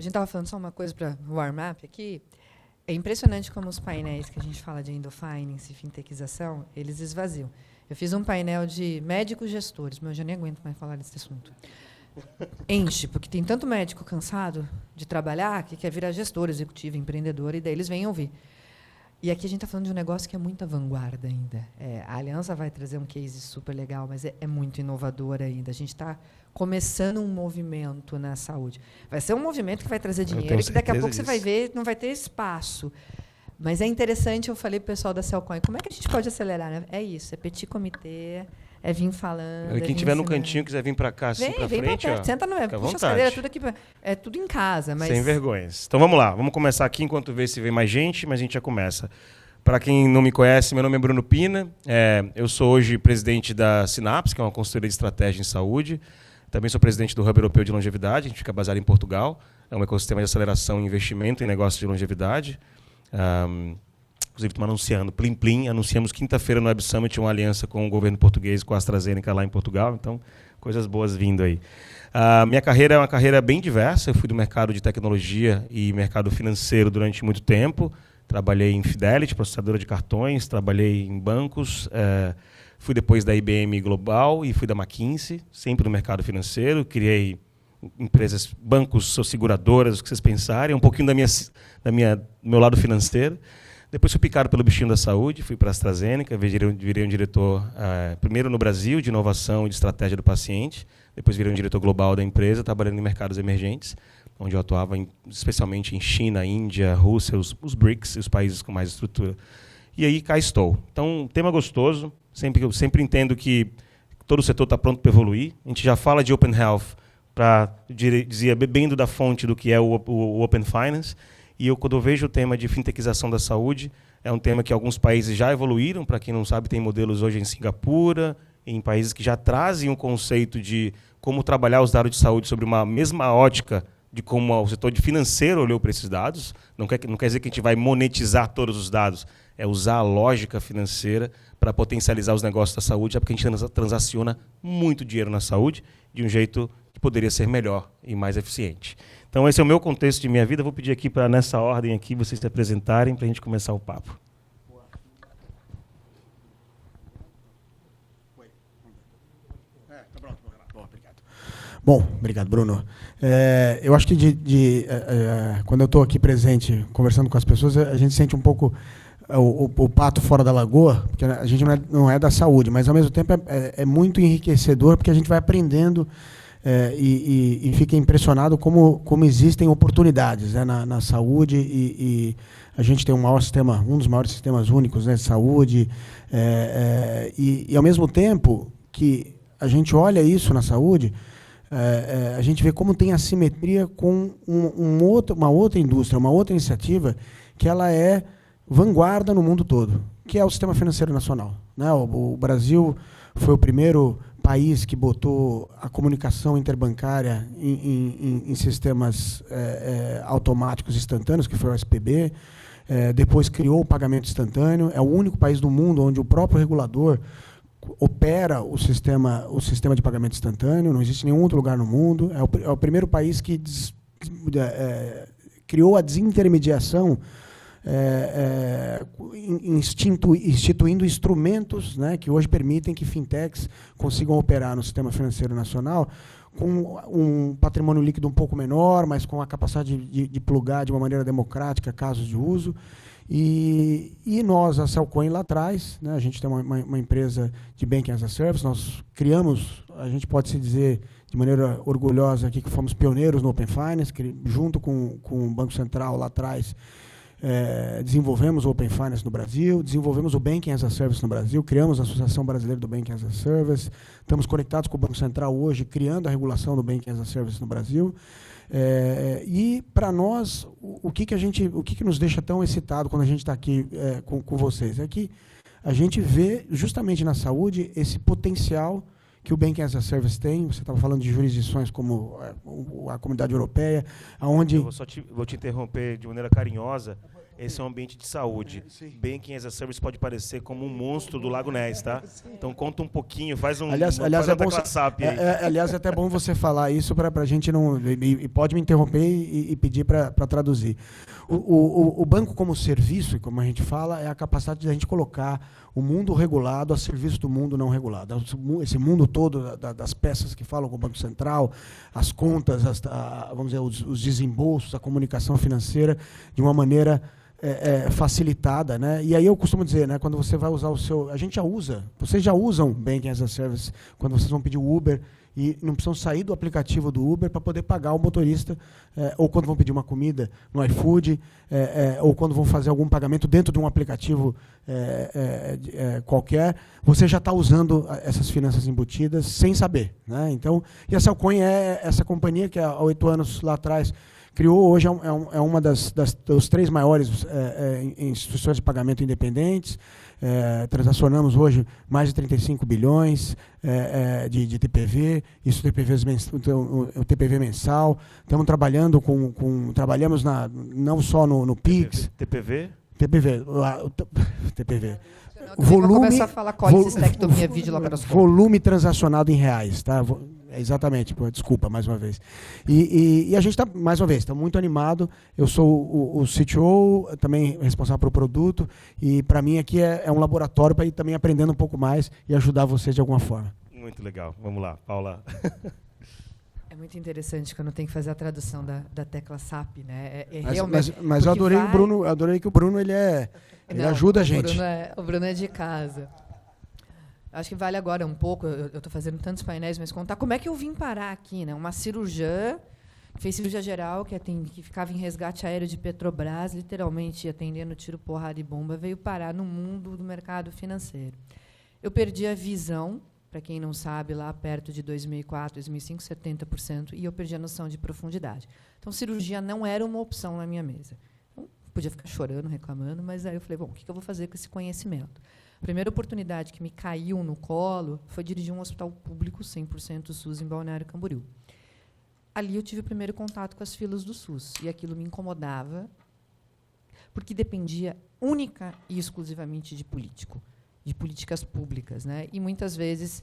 A gente estava falando só uma coisa para warm-up aqui. É impressionante como os painéis que a gente fala de endofinance e fintechização, eles esvaziam. Eu fiz um painel de médicos gestores, mas eu já nem aguento mais falar desse assunto. Enche, porque tem tanto médico cansado de trabalhar que quer virar gestor, executivo, empreendedor, e daí eles vêm ouvir. E aqui a gente está falando de um negócio que é muita vanguarda ainda. A Aliança vai trazer um case super legal, mas é muito inovador ainda. A gente está começando um movimento na saúde. Vai ser um movimento que vai trazer dinheiro e que daqui a pouco você vai ver, não vai ter espaço. Mas é interessante, eu falei para o pessoal da Cellcoin, como é que a gente pode acelerar? Né? É isso, é petit comitê, é vir falando. E quem estiver no cantinho quiser vir para cá, assim, para frente, ó, senta no puxa as cadeiras, tudo aqui, é tudo em casa. Mas... Sem vergonhas. Então vamos lá, vamos começar aqui enquanto vê se vem mais gente, mas a gente já começa. Para quem não me conhece, meu nome é Bruno Pina, eu sou hoje presidente da Synapse, que é uma consultoria de estratégia em saúde. Também sou presidente do Hub Europeu de Longevidade, a gente fica baseado em Portugal. É um ecossistema de aceleração e investimento em negócios de longevidade. Inclusive, estamos anunciando, plim plim, anunciamos quinta-feira no Web Summit uma aliança com o governo português, com a AstraZeneca lá em Portugal. Então, coisas boas vindo aí. Minha carreira é uma carreira bem diversa. Eu fui do mercado de tecnologia e mercado financeiro durante muito tempo. Trabalhei em Fidelity, processadora de cartões, trabalhei em bancos, fui depois da IBM Global e fui da McKinsey, sempre no mercado financeiro. Criei empresas, bancos, seguradoras, o que vocês pensarem, um pouquinho do meu lado financeiro. Depois fui picado pelo bichinho da saúde, fui para a AstraZeneca, virei um diretor, primeiro no Brasil, de inovação e de estratégia do paciente, depois virei um diretor global da empresa, trabalhando em mercados emergentes, onde eu atuava especialmente em China, Índia, Rússia, os BRICS, os países com mais estrutura. E aí cá estou. Então, tema gostoso, eu sempre entendo que todo o setor está pronto para evoluir. A gente já fala de Open Health, dizia, bebendo da fonte do que é o Open Finance. E quando eu vejo o tema de fintechização da saúde, é um tema que alguns países já evoluíram. Para quem não sabe, tem modelos hoje em Singapura, em países que já trazem um conceito de como trabalhar os dados de saúde sobre uma mesma ótica de como o setor financeiro olhou para esses dados. Não quer dizer que a gente vai monetizar todos os dados, é usar a lógica financeira para potencializar os negócios da saúde, porque a gente transaciona muito dinheiro na saúde de um jeito que poderia ser melhor e mais eficiente. Então, esse é o meu contexto de minha vida. Vou pedir aqui para, nessa ordem aqui, vocês se apresentarem para a gente começar o papo. Bom, obrigado, Bruno. Eu acho que quando eu estou aqui presente, conversando com as pessoas, a gente sente um pouco o pato fora da lagoa, porque a gente não é da saúde, mas, ao mesmo tempo, é muito enriquecedor, porque a gente vai aprendendo e fica impressionado como existem oportunidades, né, na saúde, e a gente tem um dos maiores sistemas únicos, né, de saúde, e, ao mesmo tempo que a gente olha isso na saúde, a gente vê como tem assimetria com uma outra indústria, uma outra iniciativa, que ela é vanguarda no mundo todo, que é o Sistema Financeiro Nacional. Né? O Brasil foi o primeiro país que botou a comunicação interbancária em sistemas automáticos instantâneos, que foi o SPB, depois criou o pagamento instantâneo, é o único país do mundo onde o próprio regulador opera o sistema de pagamento instantâneo, não existe nenhum outro lugar no mundo, é o primeiro país que criou a desintermediação, instituindo instrumentos, né, que hoje permitem que fintechs consigam operar no sistema financeiro nacional com um patrimônio líquido um pouco menor, mas com a capacidade de plugar de uma maneira democrática casos de uso. E nós, a Cellcoin, lá atrás, né, a gente tem uma empresa de Banking as a Service, nós criamos, a gente pode se dizer de maneira orgulhosa aqui que fomos pioneiros no Open Finance, que, junto com o Banco Central lá atrás, desenvolvemos o Open Finance no Brasil, desenvolvemos o Banking as a Service no Brasil, criamos a Associação Brasileira do Banking as a Service, estamos conectados com o Banco Central hoje, criando a regulação do Banking as a Service no Brasil. E, para nós, o que nos deixa tão excitado quando a gente está aqui com vocês é que a gente vê, justamente na saúde, esse potencial que o Banking as a Service tem. Você estava falando de jurisdições como a Comunidade Europeia, onde... Vou te interromper de maneira carinhosa. esse é um ambiente de saúde. Sim. Banking as a Service pode parecer como um monstro do Lago Ness, tá? Então conta um pouquinho, faz um... Aliás, faz é a bom tecla SAP aí. aliás, é até bom você falar isso para a gente não... E pode me interromper e pedir para traduzir. O banco como serviço, como a gente fala, é a capacidade de a gente colocar o mundo regulado a serviço do mundo não regulado. Esse mundo todo das peças que falam com o Banco Central, as contas, vamos dizer, os desembolsos, a comunicação financeira, de uma maneira facilitada, né? E aí eu costumo dizer, né, quando você vai usar o seu... A gente já usa, vocês já usam Banking as a Service quando vocês vão pedir o Uber e não precisam sair do aplicativo do Uber para poder pagar o motorista, ou quando vão pedir uma comida no iFood, ou quando vão fazer algum pagamento dentro de um aplicativo qualquer, você já está usando essas finanças embutidas sem saber, né? Então, e a Cellcoin é essa companhia que há 8 anos lá atrás criou, hoje é uma dos 3 maiores instituições de pagamento independentes. Transacionamos hoje mais de 35 bilhões de TPV, isso o TPV mensal. Estamos trabalhando trabalhamos não só no PIX. TPV? TPV. Começar a falar colecistectomia videolaparoscópica. Volume transacionado em reais, tá? Exatamente, desculpa, mais uma vez. E a gente está, mais uma vez, está muito animado. Eu sou o CTO, também responsável pelo produto, e para mim aqui é um laboratório para ir também aprendendo um pouco mais e ajudar vocês de alguma forma. Muito legal. Vamos lá, Paula. É muito interessante quando tem que fazer a tradução da tecla SAP, né? Mas eu adorei adorei que o Bruno ele ajuda a gente. O Bruno é de casa. Acho que vale agora um pouco, eu estou fazendo tantos painéis, mas contar como é que eu vim parar aqui, né? Uma cirurgiã, que fez cirurgia geral, que ficava em resgate aéreo de Petrobras, literalmente atendendo tiro, porrada e bomba, veio parar no mundo do mercado financeiro. Eu perdi a visão, para quem não sabe, lá perto de 2004, 2005, 70%, e eu perdi a noção de profundidade. Então, cirurgia não era uma opção na minha mesa. Então, podia ficar chorando, reclamando, mas aí eu falei, bom, o que eu vou fazer com esse conhecimento? A primeira oportunidade que me caiu no colo foi dirigir um hospital público 100% SUS em Balneário Camboriú. Ali eu tive o primeiro contato com as filas do SUS, e aquilo me incomodava, porque dependia única e exclusivamente de político, de políticas públicas, né? E muitas vezes,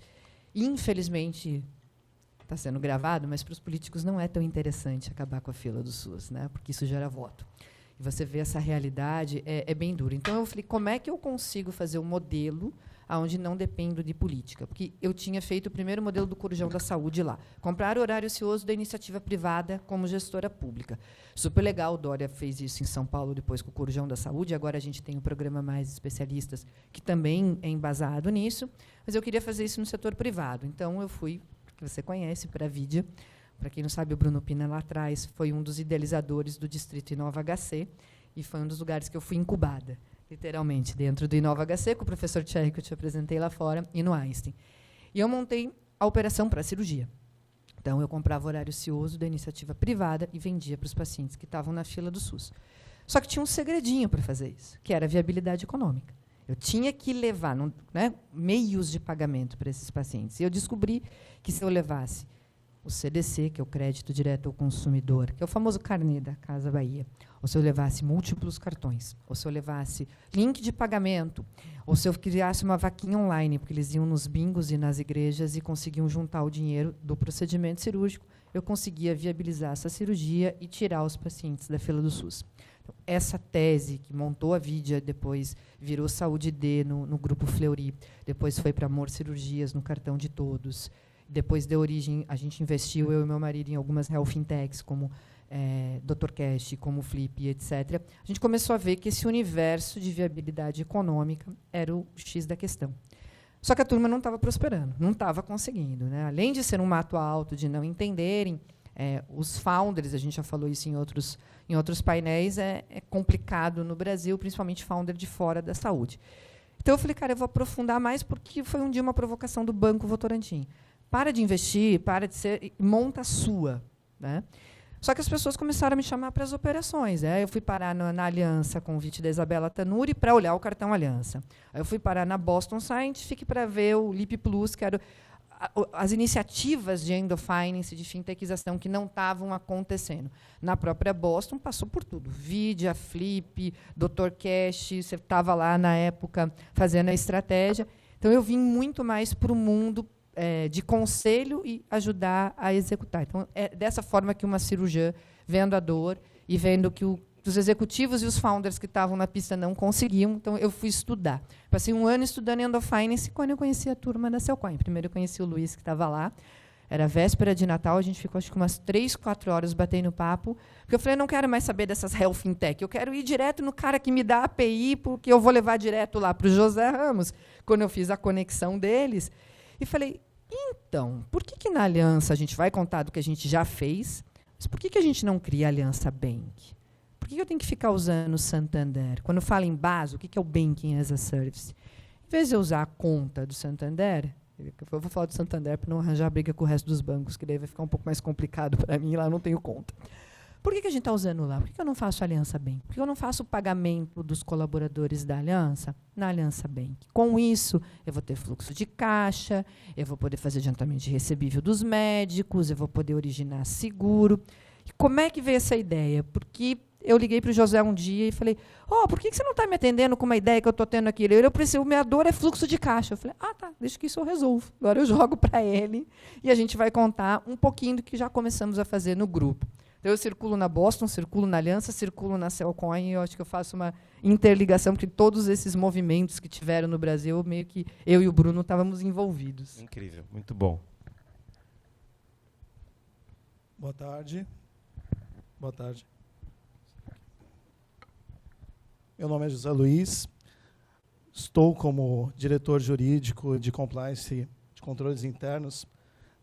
infelizmente, está sendo gravado, mas para os políticos não é tão interessante acabar com a fila do SUS, né? Porque isso gera voto. E você vê essa realidade, é bem dura. Então, eu falei, como é que eu consigo fazer um modelo onde não dependo de política? Porque eu tinha feito o primeiro modelo do Corujão da Saúde lá. Comprar horário ocioso da iniciativa privada como gestora pública. Super legal, o Dória fez isso em São Paulo, depois com o Corujão da Saúde. Agora a gente tem um programa Mais Especialistas, que também é embasado nisso. Mas eu queria fazer isso no setor privado. Então, eu fui, que você conhece, para a Vidia. Para quem não sabe, o Bruno Pina, lá atrás, foi um dos idealizadores do Distrito Inova HC e foi um dos lugares que eu fui incubada, literalmente, dentro do Inova HC, com o professor Thierry, que eu te apresentei lá fora, e no Einstein. E eu montei a operação para a cirurgia. Então, eu comprava horário ocioso da iniciativa privada e vendia para os pacientes que estavam na fila do SUS. Só que tinha um segredinho para fazer isso, que era a viabilidade econômica. Eu tinha que levar meios de pagamento para esses pacientes. E eu descobri que, se eu levasse o CDC, que é o crédito direto ao consumidor, que é o famoso carnê da Casa Bahia, ou se eu levasse múltiplos cartões, ou se eu levasse link de pagamento, ou se eu criasse uma vaquinha online, porque eles iam nos bingos e nas igrejas e conseguiam juntar o dinheiro do procedimento cirúrgico, eu conseguia viabilizar essa cirurgia e tirar os pacientes da fila do SUS. Então, essa tese que montou a Vidia, depois virou Saúde D no Grupo Fleury, depois foi para Amor Cirurgias, no Cartão de Todos. Depois deu origem, a gente investiu, eu e meu marido, em algumas health fintechs, como Dr. Cash, como Flip, etc. A gente começou a ver que esse universo de viabilidade econômica era o X da questão. Só que a turma não estava prosperando, não estava conseguindo, né? Além de ser um mato alto, de não entenderem, os founders, a gente já falou isso em outros painéis, é complicado no Brasil, principalmente founder de fora da saúde. Então, eu falei, cara, eu vou aprofundar mais, porque foi um dia uma provocação do Banco Votorantim. Para de investir, para de ser, monta a sua, né? Só que as pessoas começaram a me chamar para as operações. Eu fui parar na Aliança, convite da Isabela Tanuri, para olhar o cartão Aliança. Aí eu fui parar na Boston Scientific para ver o Lip Plus, que era as iniciativas de endofinance, de fintechização, que não estavam acontecendo. Na própria Boston, passou por tudo. Vidia, Flip, Dr. Cash, você estava lá na época fazendo a estratégia. Então, eu vim muito mais para o mundo de conselho e ajudar a executar. Então, é dessa forma que uma cirurgiã, vendo a dor e vendo que os executivos e os founders que estavam na pista não conseguiam, então eu fui estudar. Passei 1 ano estudando endofinance quando eu conheci a turma da Cellcoin. Primeiro eu conheci o Luiz, que estava lá. Era véspera de Natal, a gente ficou acho que umas 3, 4 horas batendo papo, porque eu falei, eu não quero mais saber dessas health fintech, eu quero ir direto no cara que me dá a API, porque eu vou levar direto lá para o José Ramos, quando eu fiz a conexão deles. E falei, então, por que na Aliança a gente vai contar do que a gente já fez, mas por que a gente não cria a Aliança Bank? Por que eu tenho que ficar usando o Santander? Quando eu falo em base, o que é o Banking as a Service? Em vez de eu usar a conta do Santander, eu vou falar do Santander para não arranjar briga com o resto dos bancos, que daí vai ficar um pouco mais complicado para mim, lá eu não tenho conta. Por que a gente está usando lá? Por que eu não faço Aliança Bank? Por que eu não faço o pagamento dos colaboradores da Aliança na Aliança Bank? Com isso, eu vou ter fluxo de caixa, eu vou poder fazer adiantamento de recebível dos médicos, eu vou poder originar seguro. E como é que veio essa ideia? Porque eu liguei para o José um dia e falei, por que você não está me atendendo com uma ideia que eu estou tendo aqui? Eu preciso, minha dor é fluxo de caixa. Eu falei, tá, deixa que isso eu resolvo. Agora eu jogo para ele e a gente vai contar um pouquinho do que já começamos a fazer no grupo. Então, eu circulo na Boston, circulo na Aliança, circulo na Cellcoin, e eu acho que eu faço uma interligação, porque todos esses movimentos que tiveram no Brasil, meio que eu e o Bruno estávamos envolvidos. Incrível, muito bom. Boa tarde. Boa tarde. Meu nome é José Luiz. Estou como diretor jurídico de compliance de controles internos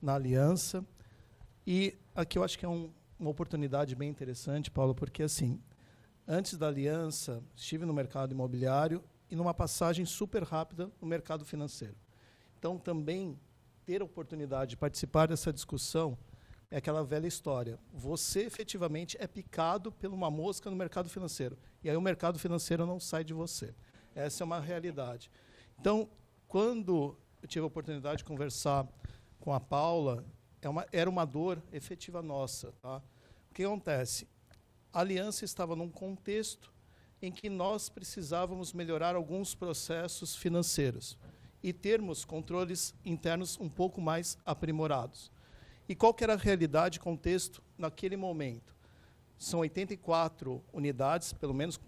na Aliança. E aqui eu acho que é uma oportunidade bem interessante, Paulo, porque, assim, antes da Aliança, estive no mercado imobiliário e numa passagem super rápida no mercado financeiro. Então, também ter a oportunidade de participar dessa discussão é aquela velha história. Você, efetivamente, é picado por uma mosca no mercado financeiro. E aí o mercado financeiro não sai de você. Essa é uma realidade. Então, quando eu tive a oportunidade de conversar com a Paula, era uma dor efetiva nossa. Tá? O que acontece? A Aliança estava num contexto em que nós precisávamos melhorar alguns processos financeiros e termos controles internos um pouco mais aprimorados. E qual que era a realidade e contexto naquele momento? São 84 unidades, pelo menos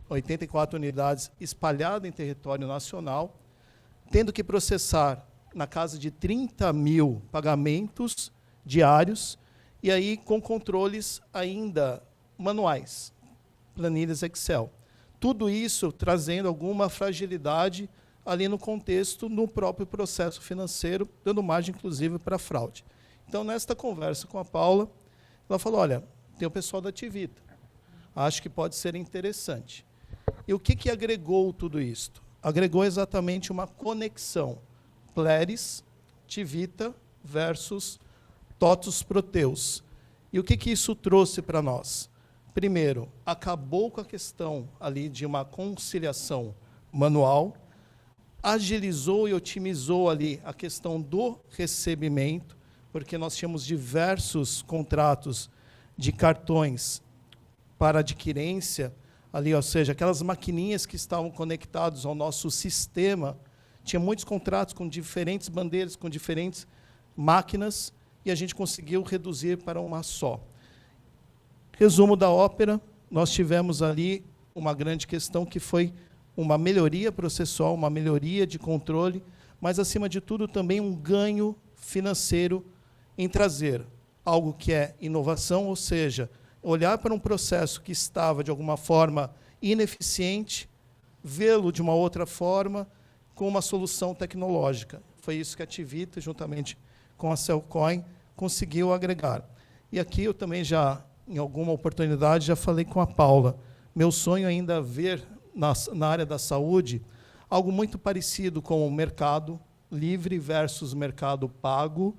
84 unidades espalhadas em território nacional, tendo que processar na casa de 30 mil pagamentos diários, e aí com controles ainda manuais, planilhas Excel. Tudo isso trazendo alguma fragilidade ali no contexto, no próprio processo financeiro, dando margem, inclusive, para fraude. Então, nesta conversa com a Paula, ela falou, olha, tem o pessoal da Tivita, acho que pode ser interessante. E o que agregou tudo isto? Agregou exatamente uma conexão, Pleris, Tivita versus Totus Proteus. E o que isso trouxe para nós? Primeiro, acabou com a questão ali de uma conciliação manual, agilizou e otimizou ali a questão do recebimento, porque nós tínhamos diversos contratos de cartões para adquirência, ali, ou seja, aquelas maquininhas que estavam conectadas ao nosso sistema, tinha muitos contratos com diferentes bandeiras, com diferentes máquinas, e a gente conseguiu reduzir para uma só. Resumo da ópera, nós tivemos ali uma grande questão que foi uma melhoria processual, uma melhoria de controle, mas, acima de tudo, também um ganho financeiro em trazer algo que é inovação, ou seja, olhar para um processo que estava, de alguma forma, ineficiente, vê-lo de uma outra forma, com uma solução tecnológica. Foi isso que a Tivita, juntamente com a Cellcoin, conseguiu agregar. E aqui eu também já, em alguma oportunidade, já falei com a Paula. Meu sonho ainda é ver, na área da saúde, algo muito parecido com o mercado livre versus mercado pago,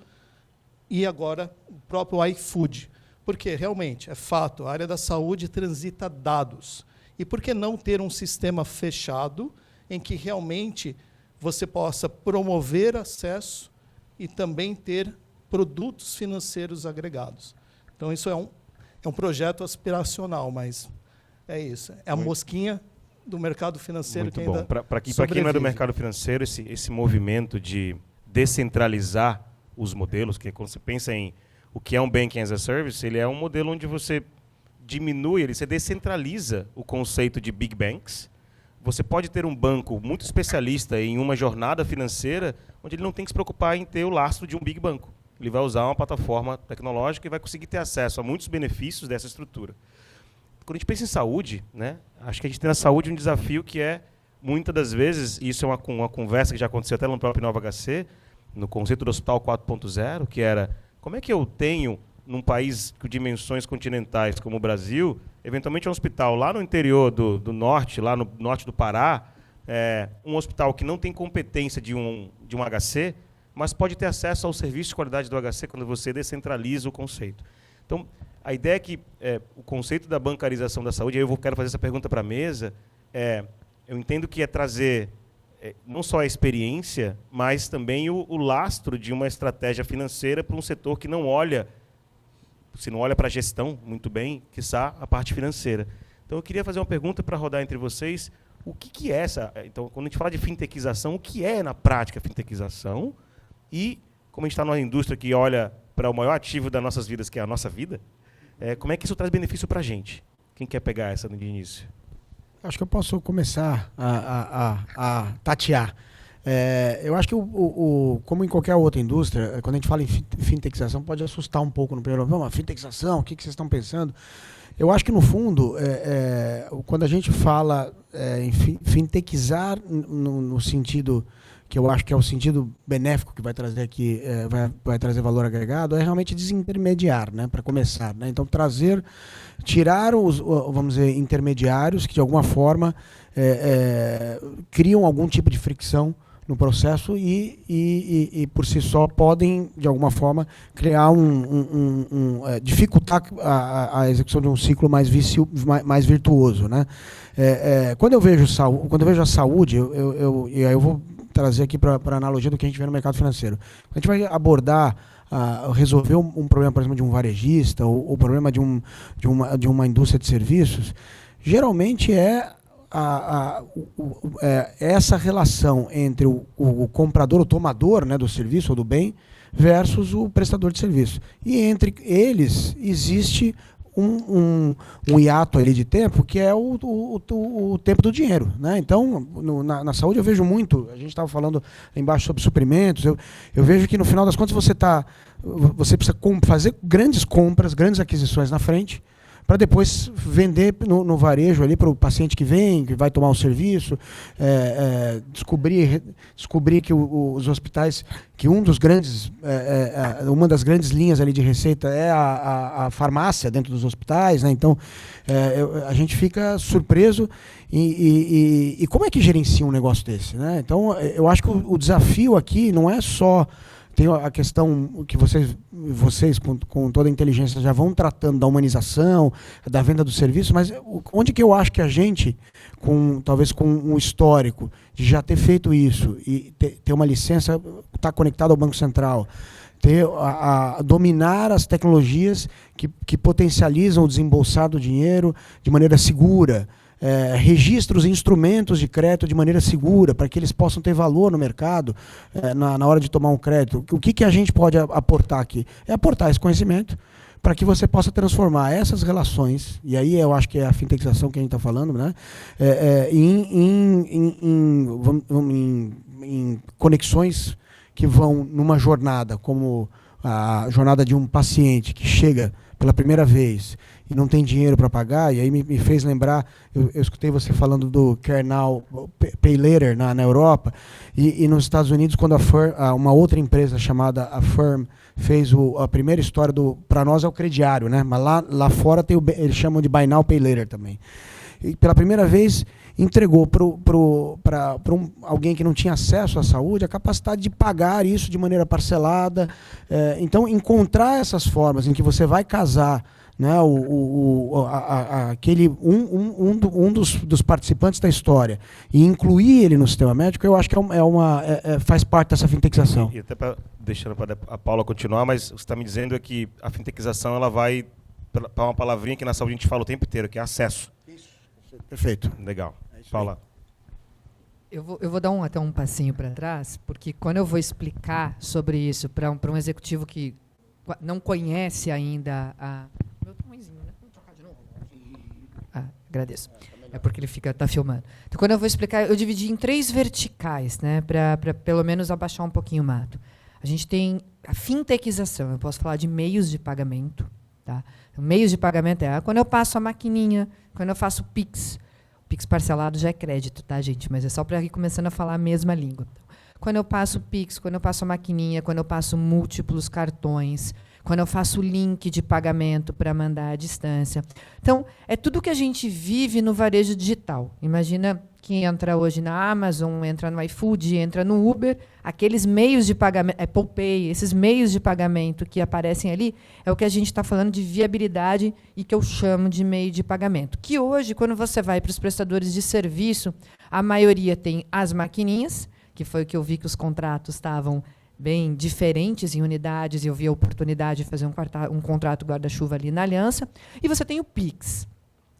e agora o próprio iFood. Porque, realmente, é fato, a área da saúde transita dados. E por que não ter um sistema fechado em que realmente você possa promover acesso e também ter produtos financeiros agregados. Então, isso é um projeto aspiracional, mas é isso. É a mosquinha do mercado financeiro muito que bom. ainda Para quem não é do mercado financeiro, esse movimento de descentralizar os modelos, que quando você pensa em o que é um Banking as a Service, ele é um modelo onde você diminui, você descentraliza o conceito de big banks. Você pode ter um banco muito especialista em uma jornada financeira, onde ele não tem que se preocupar em ter o lastro de um big banco. Ele vai usar uma plataforma tecnológica e vai conseguir ter acesso a muitos benefícios dessa estrutura. Quando a gente pensa em saúde, né, acho que a gente tem na saúde um desafio que é, muitas das vezes, e isso é uma conversa que já aconteceu até no próprio Nova HC, no conceito do Hospital 4.0, que era, como é que eu tenho, num país com dimensões continentais como o Brasil, eventualmente um hospital lá no interior do norte, lá no norte do Pará, um hospital que não tem competência de um HC, mas pode ter acesso ao serviço de qualidade do HC quando você descentraliza o conceito. Então, a ideia é que o conceito da bancarização da saúde, aí eu quero fazer essa pergunta para a mesa, eu entendo que é trazer não só a experiência, mas também o lastro de uma estratégia financeira para um setor que não olha, se não olha para a gestão muito bem, quiçá a parte financeira. Então, eu queria fazer uma pergunta para rodar entre vocês. O que é essa? Então, quando a gente fala de fintechização, o que é, na prática, fintechização? E, como a gente está numa indústria que olha para o maior ativo das nossas vidas, que é a nossa vida, como é que isso traz benefício para a gente? Quem quer pegar essa no início? Acho que eu posso começar a tatear. Eu acho que, como em qualquer outra indústria, quando a gente fala em fintechização, pode assustar um pouco no primeiro momento. Fintechização, o que vocês estão pensando? Eu acho que, no fundo, quando a gente fala em fintechizar no sentido que eu acho que é o sentido benéfico que vai trazer aqui, vai trazer valor agregado, é realmente desintermediar, né, para começar, né? Então, tirar os, vamos dizer, intermediários que, de alguma forma, criam algum tipo de fricção no processo e por si só, podem, de alguma forma, criar dificultar a execução de um ciclo mais virtuoso, né? Quando eu vejo a saúde, e aí eu vou trazer aqui para a analogia do que a gente vê no mercado financeiro. Quando a gente vai abordar, resolver um problema, por exemplo, de um varejista, ou o problema de uma indústria de serviços, geralmente essa relação entre o comprador, o tomador, né, do serviço ou do bem, versus o prestador de serviço. E entre eles existe um hiato ali de tempo, que é o tempo do dinheiro, né? Então, na saúde eu vejo muito, a gente estava falando lá embaixo sobre suprimentos, eu vejo que no final das contas você precisa fazer grandes compras, grandes aquisições na frente, para depois vender no varejo ali para o paciente que vem, que vai tomar o serviço, descobrir que os hospitais, que uma das grandes linhas ali de receita é a farmácia dentro dos hospitais, né? Então, a gente fica surpreso e como é que gerencia um negócio desse, né? Então, eu acho que o desafio aqui não é só... Tem a questão que vocês com toda a inteligência, já vão tratando da humanização, da venda do serviço, mas onde que eu acho que a gente, talvez com um histórico de já ter feito isso e ter uma licença, estar conectado ao Banco Central, dominar as tecnologias que potencializam o desembolsar do dinheiro de maneira segura, registros e instrumentos de crédito de maneira segura, para que eles possam ter valor no mercado na hora de tomar um crédito. O que a gente pode aportar aqui? É aportar esse conhecimento para que você possa transformar essas relações, e aí eu acho que é a fintechização que a gente está falando, né, em conexões que vão numa jornada, como a jornada de um paciente que chega pela primeira vez e não tem dinheiro para pagar, e aí me fez lembrar, eu escutei você falando do Care Now, Pay Later na Europa, e nos Estados Unidos, quando uma outra empresa chamada Affirm fez a primeira história para nós é o crediário, né? Mas lá fora eles chamam de Buy Now, Pay Later também. E pela primeira vez entregou para alguém que não tinha acesso à saúde a capacidade de pagar isso de maneira parcelada. Então, encontrar essas formas em que você vai casar né, aquele um dos participantes da história e incluir ele no sistema médico, eu acho que faz parte dessa fintechização. E até deixando para a Paula continuar, mas você está me dizendo que a fintechização ela vai para uma palavrinha que na saúde a gente fala o tempo inteiro, que é acesso. Isso. Perfeito. Legal. Paula. Eu vou dar até um passinho para trás, porque quando eu vou explicar sobre isso para um executivo que não conhece ainda a... Meu tamanhozinho, né? Vamos trocar de novo? Agradeço. É porque ele tá filmando. Então, quando eu vou explicar, eu dividi em 3 verticais, né, para pelo menos abaixar um pouquinho o mato. A gente tem a fintechização, eu posso falar de meios de pagamento. Tá? Meios de pagamento quando eu passo a maquininha, quando eu faço Pix. O Pix parcelado já é crédito, tá, gente? Mas é só para ir começando a falar a mesma língua. Quando eu passo Pix, quando eu passo a maquininha, quando eu passo múltiplos cartões, quando eu faço link de pagamento para mandar à distância. Então, é tudo que a gente vive no varejo digital. Imagina quem entra hoje na Amazon, entra no iFood, entra no Uber, aqueles meios de pagamento, Apple Pay, esses meios de pagamento que aparecem ali, é o que a gente está falando de viabilidade e que eu chamo de meio de pagamento. Que hoje, quando você vai para os prestadores de serviço, a maioria tem as maquininhas, que foi o que eu vi que os contratos estavam bem diferentes em unidades, e eu vi a oportunidade de fazer um contrato guarda-chuva ali na Aliança, e você tem o Pix,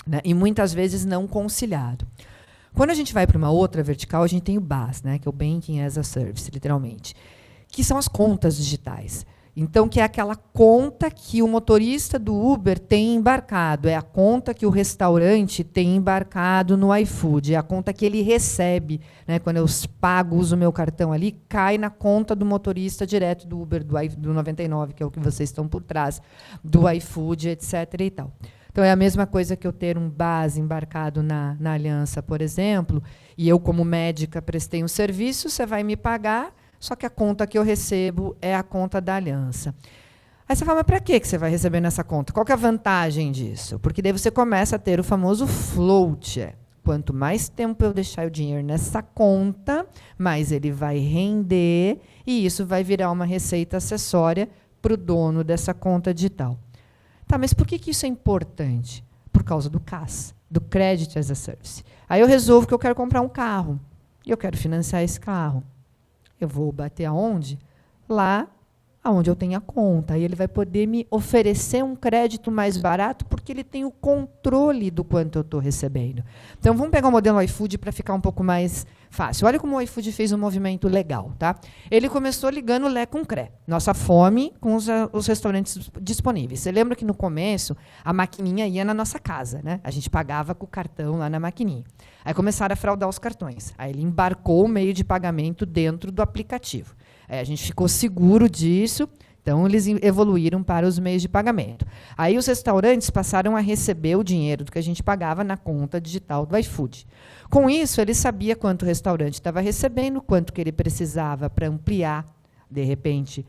né, e muitas vezes não conciliado. Quando a gente vai para uma outra vertical, a gente tem o BaaS, né, que é o Banking as a Service, literalmente, que são as contas digitais. Então, que é aquela conta que o motorista do Uber tem embarcado, é a conta que o restaurante tem embarcado no iFood, é a conta que ele recebe, né, quando eu pago, uso o meu cartão ali, cai na conta do motorista direto do Uber, do 99, que é o que vocês estão por trás, do iFood, etc. e tal. Então, é a mesma coisa que eu ter um BaaS embarcado na Aliança, por exemplo, e eu, como médica, prestei um serviço, você vai me pagar, só que a conta que eu recebo é a conta da Aliança. Aí você fala, mas para que você vai receber nessa conta? Qual que é a vantagem disso? Porque daí você começa a ter o famoso float. Quanto mais tempo eu deixar o dinheiro nessa conta, mais ele vai render, e isso vai virar uma receita acessória para o dono dessa conta digital. Tá, mas por que isso é importante? Por causa do CAS, do Credit as a Service. Aí eu resolvo que eu quero comprar um carro, e eu quero financiar esse carro. Eu vou bater aonde? Lá aonde eu tenho a conta. Aí ele vai poder me oferecer um crédito mais barato porque ele tem o controle do quanto eu estou recebendo. Então, vamos pegar o modelo iFood para ficar um pouco mais fácil. Olha como o iFood fez um movimento legal. Tá? Ele começou ligando o Lé com o CRE. Nossa fome com os restaurantes disponíveis. Você lembra que, no começo, a maquininha ia na nossa casa, né? A gente pagava com o cartão lá na maquininha. Aí começaram a fraudar os cartões. Aí ele embarcou o meio de pagamento dentro do aplicativo. Aí a gente ficou seguro disso, então eles evoluíram para os meios de pagamento. Aí os restaurantes passaram a receber o dinheiro do que a gente pagava na conta digital do iFood. Com isso, ele sabia quanto o restaurante estava recebendo, quanto que ele precisava para ampliar, de repente,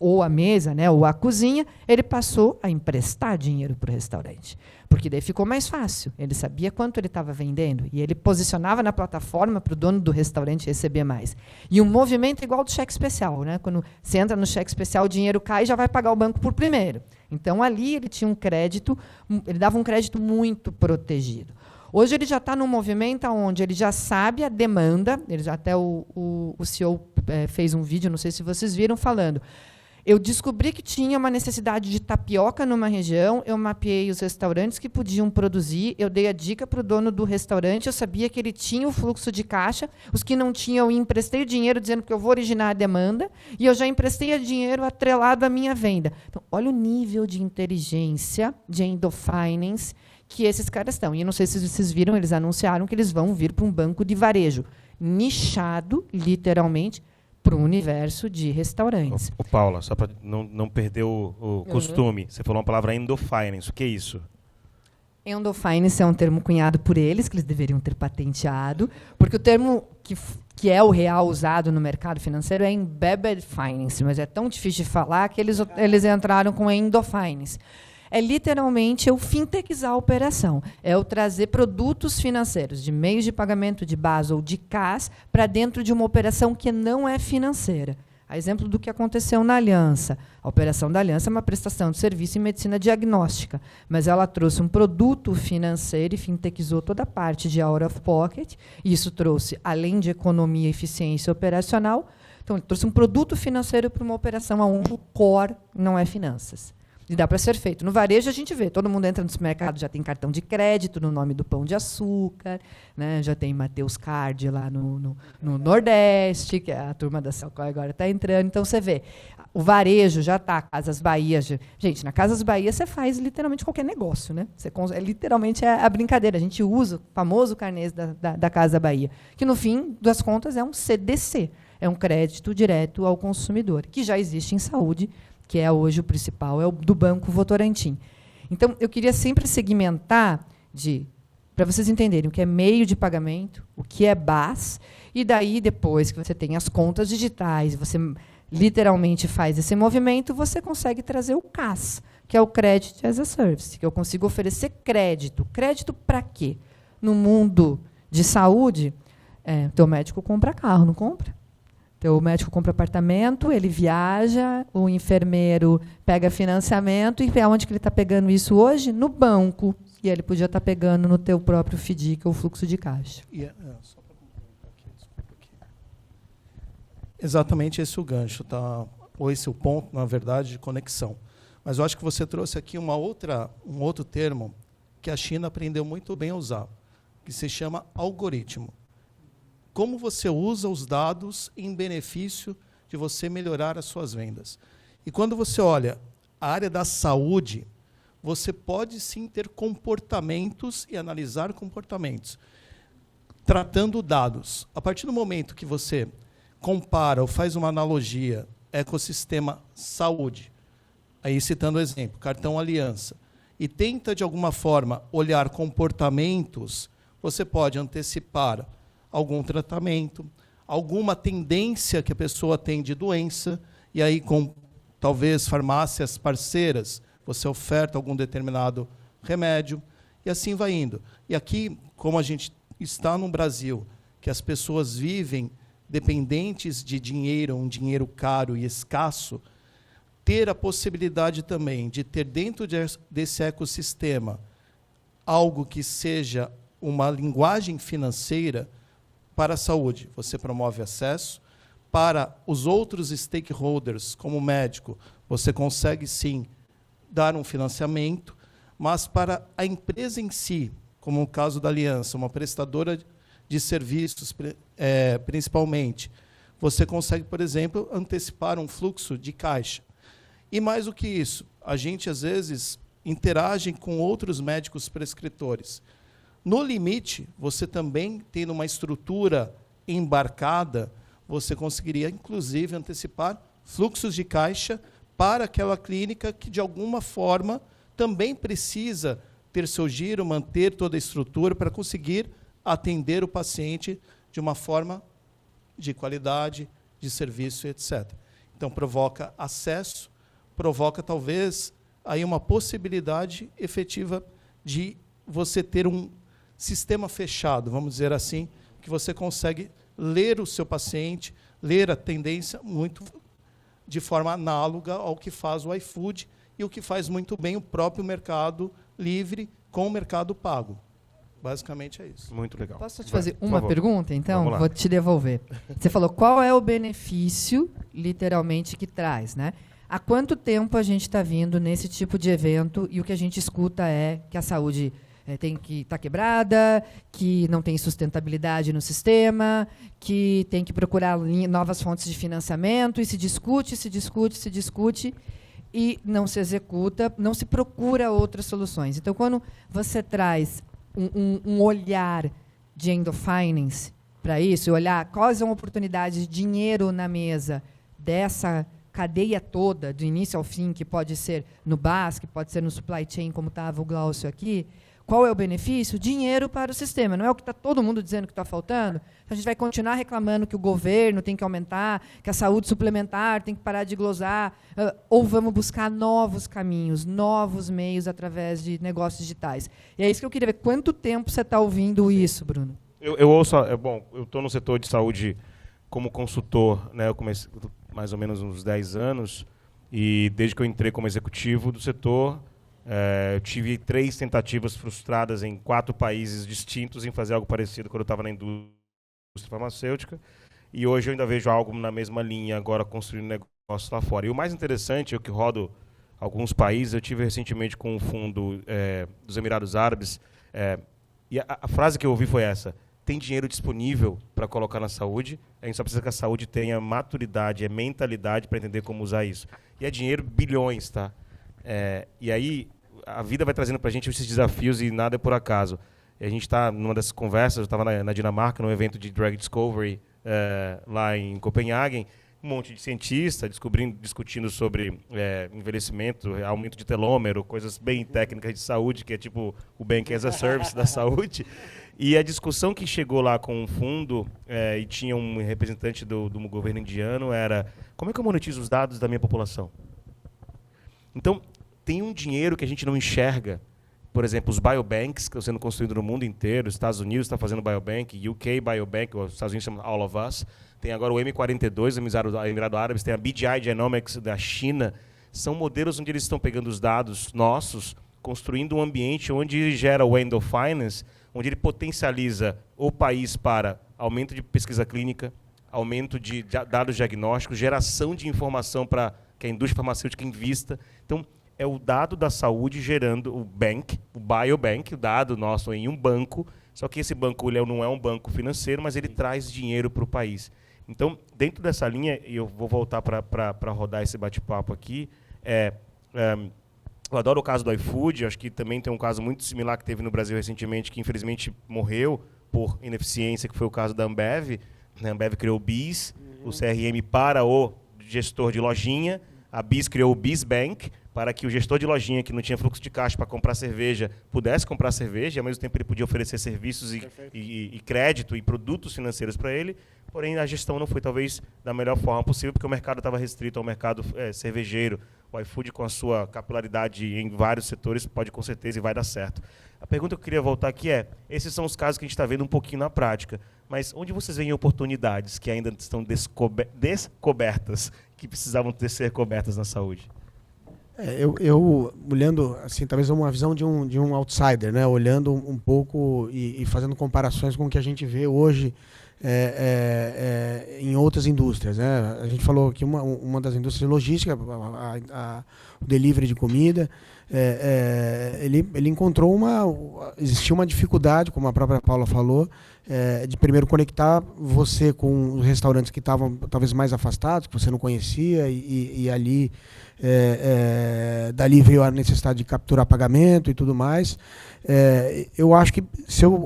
ou a mesa, né, ou a cozinha, ele passou a emprestar dinheiro para o restaurante. Porque daí ficou mais fácil. Ele sabia quanto ele estava vendendo e ele posicionava na plataforma para o dono do restaurante receber mais. E um movimento igual do cheque especial. Né? Quando você entra no cheque especial, o dinheiro cai e já vai pagar o banco por primeiro. Então, ali ele tinha um crédito, ele dava um crédito muito protegido. Hoje ele já está num movimento onde ele já sabe a demanda, até o CEO fez um vídeo, não sei se vocês viram, falando, eu descobri que tinha uma necessidade de tapioca numa região, eu mapeei os restaurantes que podiam produzir, eu dei a dica para o dono do restaurante, eu sabia que ele tinha o fluxo de caixa, os que não tinham, eu emprestei o dinheiro dizendo que eu vou originar a demanda, e eu já emprestei o dinheiro atrelado à minha venda. Então, olha o nível de inteligência de Endofinance que esses caras estão. E eu não sei se vocês viram, eles anunciaram que eles vão vir para um banco de varejo, nichado, literalmente, para o universo de restaurantes. Ô, Paula, só para não perder o costume, você falou uma palavra Endofinance, o que é isso? Endofinance é um termo cunhado por eles, que eles deveriam ter patenteado, porque o termo que é o real usado no mercado financeiro é Embedded Finance, mas é tão difícil de falar que eles entraram com Endofinance. É literalmente eu fintechizar a operação. É eu trazer produtos financeiros, de meios de pagamento de base ou de CAS, para dentro de uma operação que não é financeira. A exemplo do que aconteceu na Aliança. A operação da Aliança é uma prestação de serviço em medicina diagnóstica, mas ela trouxe um produto financeiro e fintechizou toda a parte de out of pocket, e isso trouxe, além de economia, eficiência operacional, então ele trouxe um produto financeiro para uma operação onde o core não é finanças. E dá para ser feito. No varejo, a gente vê, todo mundo entra no supermercado, já tem cartão de crédito no nome do Pão de Açúcar, né? Já tem Mateus Card lá no Nordeste, que é a turma da Celcoy agora está entrando. Então, você vê, o varejo já está, Casas Bahia. Gente, na Casas Bahia você faz literalmente qualquer negócio. Né? Literalmente é a brincadeira. A gente usa o famoso carnê da Casa Bahia, que, no fim das contas, é um CDC, é um crédito direto ao consumidor, que já existe em saúde, que é hoje o principal, é o do Banco Votorantim. Então, eu queria sempre segmentar para vocês entenderem o que é meio de pagamento, o que é BaaS, e daí, depois que você tem as contas digitais, você literalmente faz esse movimento, você consegue trazer o CaaS, que é o Credit as a Service, que eu consigo oferecer crédito. Crédito para quê? No mundo de saúde, teu médico compra carro, não compra? O médico compra apartamento, ele viaja, o enfermeiro pega financiamento, e onde que ele está pegando isso hoje? No banco. E ele podia estar pegando no teu próprio FDIC, ou fluxo de caixa. Só para complementar aqui, desculpa aqui. Exatamente esse é o gancho, tá? Ou esse é o ponto, na verdade, de conexão. Mas eu acho que você trouxe aqui um outro termo que a China aprendeu muito bem a usar, que se chama algoritmo. Como você usa os dados em benefício de você melhorar as suas vendas. E quando você olha a área da saúde, você pode sim ter comportamentos e analisar comportamentos, tratando dados. A partir do momento que você compara ou faz uma analogia ecossistema saúde, aí citando o exemplo, cartão Aliança, e tenta de alguma forma olhar comportamentos, você pode antecipar algum tratamento, alguma tendência que a pessoa tem de doença, e aí com talvez farmácias parceiras, você oferta algum determinado remédio, e assim vai indo. E aqui, como a gente está no Brasil, que as pessoas vivem dependentes de dinheiro, um dinheiro caro e escasso, ter a possibilidade também de ter dentro desse ecossistema algo que seja uma linguagem financeira para a saúde. Você promove acesso. Para os outros stakeholders, como médico, você consegue, sim, dar um financiamento, mas para a empresa em si, como o caso da Aliança, uma prestadora de serviços, principalmente, você consegue, por exemplo, antecipar um fluxo de caixa. E mais do que isso, a gente, às vezes, interage com outros médicos prescritores. No limite, você também, tendo uma estrutura embarcada, você conseguiria, inclusive, antecipar fluxos de caixa para aquela clínica que, de alguma forma, também precisa ter seu giro, manter toda a estrutura para conseguir atender o paciente de uma forma de qualidade, de serviço, etc. Então, provoca acesso, provoca, talvez, aí uma possibilidade efetiva de você ter um sistema fechado, vamos dizer assim, que você consegue ler o seu paciente, ler a tendência muito de forma análoga ao que faz o iFood e o que faz muito bem o próprio Mercado Livre com o Mercado Pago. Basicamente é isso. Muito legal. Posso te fazer uma pergunta, então? Vou te devolver. Você falou qual é o benefício, literalmente, que traz, né? Há quanto tempo a gente está vindo nesse tipo de evento e o que a gente escuta é que a saúde tem que estar quebrada, que não tem sustentabilidade no sistema, que tem que procurar novas fontes de financiamento, e se discute, e não se executa, não se procura outras soluções. Então, quando você traz um olhar de endofinance para isso, olhar quais são oportunidades de dinheiro na mesa dessa cadeia toda, do início ao fim, que pode ser no BaaS, que pode ser no supply chain, como estava o Glaucio aqui, qual é o benefício? Dinheiro para o sistema. Não é o que está todo mundo dizendo que está faltando? A gente vai continuar reclamando que o governo tem que aumentar, que a saúde suplementar tem que parar de glosar, ou vamos buscar novos caminhos, novos meios através de negócios digitais. E é isso que eu queria ver. Quanto tempo você está ouvindo isso, Bruno? Eu ouço... Bom, eu estou no setor de saúde como consultor, né? Eu comecei mais ou menos uns 10 anos, e desde que eu entrei como executivo do setor, eu tive 3 tentativas frustradas em 4 países distintos em fazer algo parecido quando eu estava na indústria farmacêutica, e hoje eu ainda vejo algo na mesma linha, agora construindo negócio lá fora. E o mais interessante é que rodo alguns países. Eu tive recentemente com um fundo dos Emirados Árabes, e a frase que eu ouvi foi essa: tem dinheiro disponível para colocar na saúde, a gente só precisa que a saúde tenha maturidade, mentalidade para entender como usar isso. E é dinheiro, bilhões, tá? E aí a vida vai trazendo para a gente esses desafios e nada é por acaso. E a gente está numa dessas conversas, eu estava na Dinamarca, num evento de Drug Discovery, lá em Copenhagen, um monte de cientista discutindo sobre envelhecimento, aumento de telômero, coisas bem técnicas de saúde, que é tipo o Bank as a Service da saúde. E a discussão que chegou lá com um fundo, e tinha um representante do governo indiano, era: como é que eu monetizo os dados da minha população? Então, tem um dinheiro que a gente não enxerga. Por exemplo, os biobanks que estão sendo construídos no mundo inteiro. Os Estados Unidos está fazendo biobank, UK Biobank, os Estados Unidos chamam All of Us. Tem agora o M42, o Emirados Árabes, tem a BGI Genomics da China. São modelos onde eles estão pegando os dados nossos, construindo um ambiente onde gera o endofinance, onde ele potencializa o país para aumento de pesquisa clínica, aumento de dados diagnósticos, geração de informação para que a indústria farmacêutica invista. Então, é o dado da saúde gerando o biobank, o dado nosso em um banco, só que esse banco ele não é um banco financeiro, mas ele traz dinheiro para o país. Então, dentro dessa linha, e eu vou voltar para rodar esse bate-papo aqui, eu adoro o caso do iFood, acho que também tem um caso muito similar que teve no Brasil recentemente, que infelizmente morreu por ineficiência, que foi o caso da Ambev. A Ambev criou o BIS, o CRM para o gestor de lojinha, a BIS criou o BIS Bank, para que o gestor de lojinha que não tinha fluxo de caixa para comprar cerveja pudesse comprar cerveja, e ao mesmo tempo ele podia oferecer serviços e crédito e produtos financeiros para ele, porém a gestão não foi talvez da melhor forma possível, porque o mercado estava restrito ao mercado cervejeiro. O iFood, com a sua capilaridade em vários setores, pode com certeza e vai dar certo. A pergunta que eu queria voltar aqui esses são os casos que a gente está vendo um pouquinho na prática, mas onde vocês veem oportunidades que ainda estão descobertas, que precisavam ser cobertas na saúde? Eu olhando, assim, talvez uma visão de um outsider, né? Olhando um pouco e fazendo comparações com o que a gente vê hoje em outras indústrias, né? A gente falou que uma das indústrias de logística, o delivery de comida, ele encontrou existia uma dificuldade, como a própria Paula falou, de primeiro conectar você com os restaurantes que estavam talvez mais afastados, que você não conhecia, e ali dali veio a necessidade de capturar pagamento e tudo mais. Eu acho que,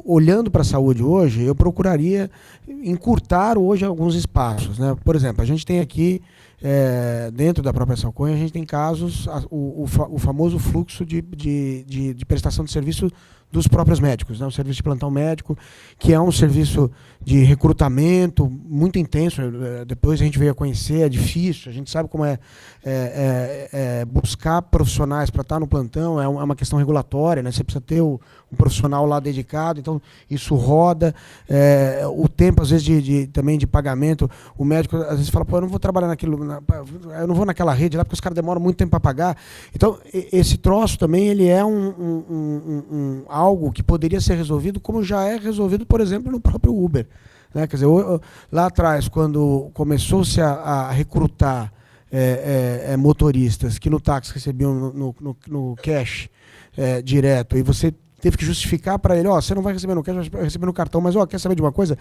olhando para a saúde hoje, eu procuraria encurtar hoje alguns espaços, né? Por exemplo, a gente tem aqui, dentro da própria Salcoin, a gente tem casos, o famoso fluxo de prestação de serviço dos próprios médicos, né? O serviço de plantão médico, que é um serviço de recrutamento muito intenso. Depois a gente veio a conhecer, é difícil, a gente sabe como buscar profissionais para estar no plantão, é uma questão regulatória, né? Você precisa ter um profissional lá dedicado, então isso roda. O tempo, às vezes, também de pagamento, o médico às vezes fala: pô, eu não vou trabalhar eu não vou naquela rede lá, porque os caras demoram muito tempo para pagar. Então, esse troço também, ele é algo que poderia ser resolvido, como já é resolvido, por exemplo, no próprio Uber, né? Quer dizer, lá atrás, quando começou-se a recrutar motoristas que no táxi recebiam no cash direto, e você teve que justificar para ele: você não vai receber no cash, vai receber no cartão, mas quer saber de uma coisa?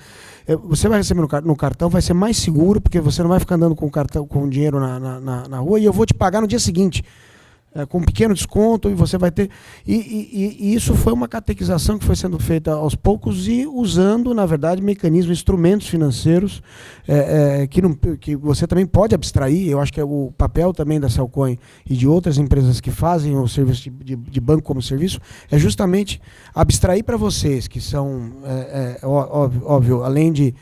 Você vai receber no cartão, vai ser mais seguro, porque você não vai ficar andando com o cartão, com dinheiro na rua, e eu vou te pagar no dia seguinte, com um pequeno desconto, e você vai ter... E isso foi uma catequização que foi sendo feita aos poucos e usando, na verdade, mecanismos, instrumentos financeiros que você também pode abstrair. Eu acho que o papel também da Salcoin e de outras empresas que fazem o serviço de banco como serviço é justamente abstrair para vocês, que são, óbvio, além de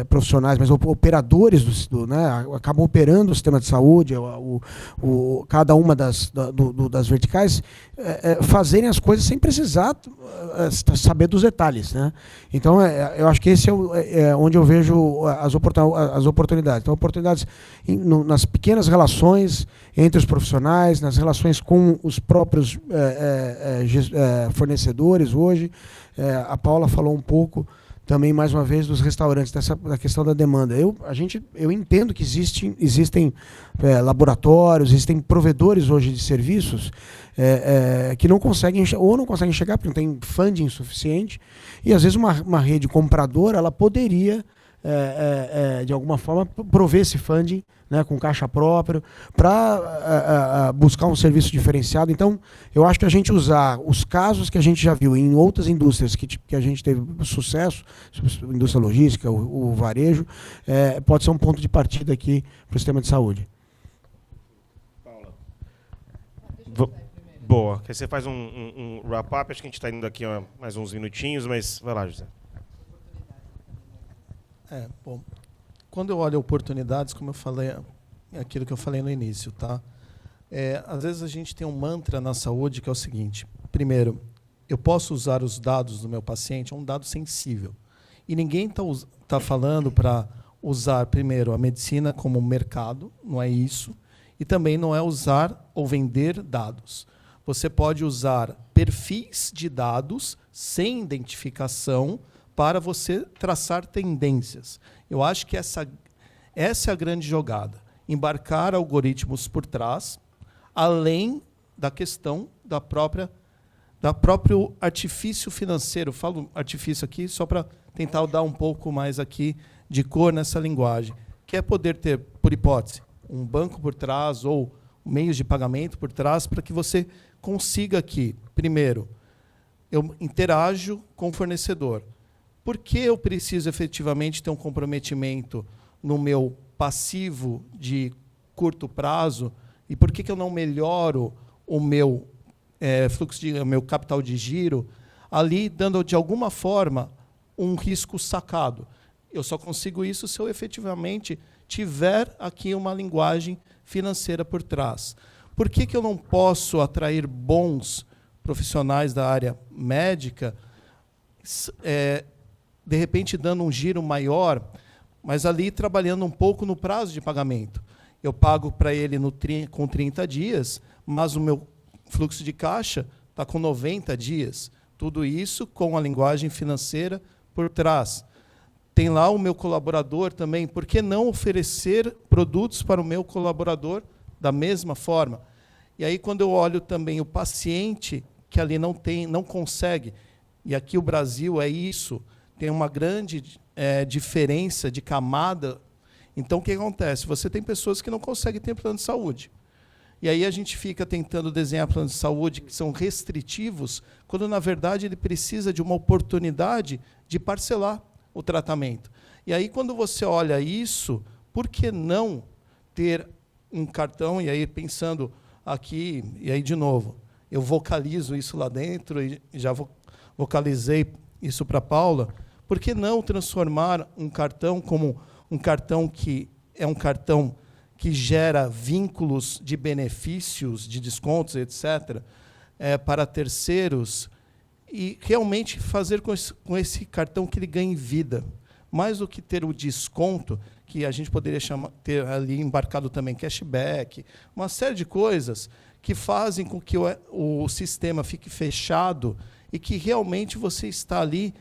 profissionais, mas operadores né, acabam operando o sistema de saúde, cada uma das verticais, fazerem as coisas sem precisar saber dos detalhes, né? Então, eu acho que esse é onde eu vejo as oportunidades. Então, oportunidades nas pequenas relações entre os profissionais, nas relações com os próprios fornecedores hoje. A Paula falou um pouco também, mais uma vez, dos restaurantes, da questão da demanda. Eu entendo que existem laboratórios, existem provedores hoje de serviços que não conseguem chegar porque não tem funding suficiente, e às vezes uma rede compradora ela poderia de alguma forma prover esse funding, né, com caixa próprio, para buscar um serviço diferenciado. Então, eu acho que a gente usar os casos que a gente já viu em outras indústrias que a gente teve sucesso, indústria logística, o varejo, pode ser um ponto de partida aqui para o sistema de saúde. Paula. Boa. Você faz um wrap-up, acho que a gente está indo aqui mais uns minutinhos, mas vai lá, José. Bom, quando eu olho oportunidades, como eu falei, aquilo que eu falei no início, tá? Às vezes a gente tem um mantra na saúde que é o seguinte: primeiro, eu posso usar os dados do meu paciente, é um dado sensível, e ninguém tá falando para usar primeiro a medicina como mercado, não é isso, e também não é usar ou vender dados. Você pode usar perfis de dados sem identificação para você traçar tendências. Eu acho que essa é a grande jogada. Embarcar algoritmos por trás, além da questão da próprio artifício financeiro. Eu falo artifício aqui só para tentar dar um pouco mais aqui de cor nessa linguagem, que é poder ter, por hipótese, um banco por trás ou meios de pagamento por trás, para que você consiga aqui, primeiro, eu interajo com o fornecedor. Por que eu preciso efetivamente ter um comprometimento no meu passivo de curto prazo? E por que eu não melhoro o meu fluxo o meu capital de giro, ali dando de alguma forma um risco sacado? Eu só consigo isso se eu efetivamente tiver aqui uma linguagem financeira por trás. Por que eu não posso atrair bons profissionais da área médica, de repente dando um giro maior, mas ali trabalhando um pouco no prazo de pagamento? Eu pago para ele com 30 dias, mas o meu fluxo de caixa está com 90 dias. Tudo isso com a linguagem financeira por trás. Tem lá o meu colaborador também. Por que não oferecer produtos para o meu colaborador da mesma forma? E aí, quando eu olho também o paciente, que ali não consegue, e aqui o Brasil é isso, tem uma grande diferença de camada. Então, o que acontece? Você tem pessoas que não conseguem ter plano de saúde. E aí a gente fica tentando desenhar planos de saúde que são restritivos, quando, na verdade, ele precisa de uma oportunidade de parcelar o tratamento. E aí, quando você olha isso, por que não ter um cartão? E aí, pensando aqui, e aí, de novo, eu vocalizo isso lá dentro, e já vocalizei isso para a Paula. Por que não transformar um cartão como um cartão que é um cartão que gera vínculos de benefícios, de descontos, etc., para terceiros, e realmente fazer com esse cartão que ele ganhe vida? Mais do que ter o desconto, que a gente poderia ter ali embarcado também cashback, uma série de coisas que fazem com que o sistema fique fechado e que realmente você está ali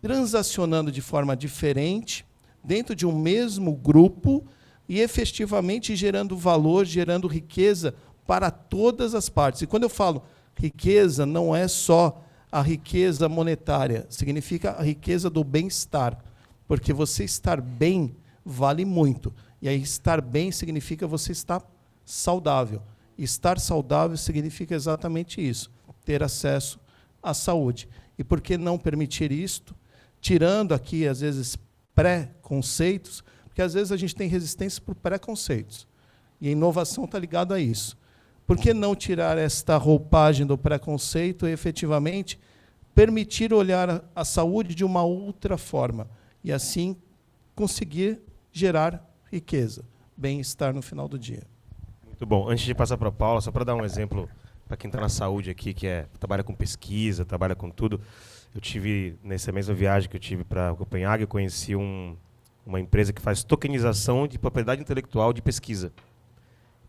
transacionando de forma diferente, dentro de um mesmo grupo, e efetivamente gerando valor, gerando riqueza para todas as partes. E quando eu falo riqueza, não é só a riqueza monetária, significa a riqueza do bem-estar, porque você estar bem vale muito. E aí estar bem significa você estar saudável. Estar saudável significa exatamente isso, ter acesso à saúde. E por que não permitir isto, tirando aqui, às vezes, pré-conceitos, porque às vezes a gente tem resistência por preconceitos. E a inovação está ligada a isso. Por que não tirar esta roupagem do preconceito e, efetivamente, permitir olhar a saúde de uma outra forma, e assim conseguir gerar riqueza, bem-estar no final do dia. Muito bom. Antes de passar para a Paula, só para dar um exemplo para quem está na saúde aqui, que trabalha com pesquisa, trabalha com tudo. Eu tive, nessa mesma viagem que eu tive para Copenhague, eu conheci uma empresa que faz tokenização de propriedade intelectual de pesquisa.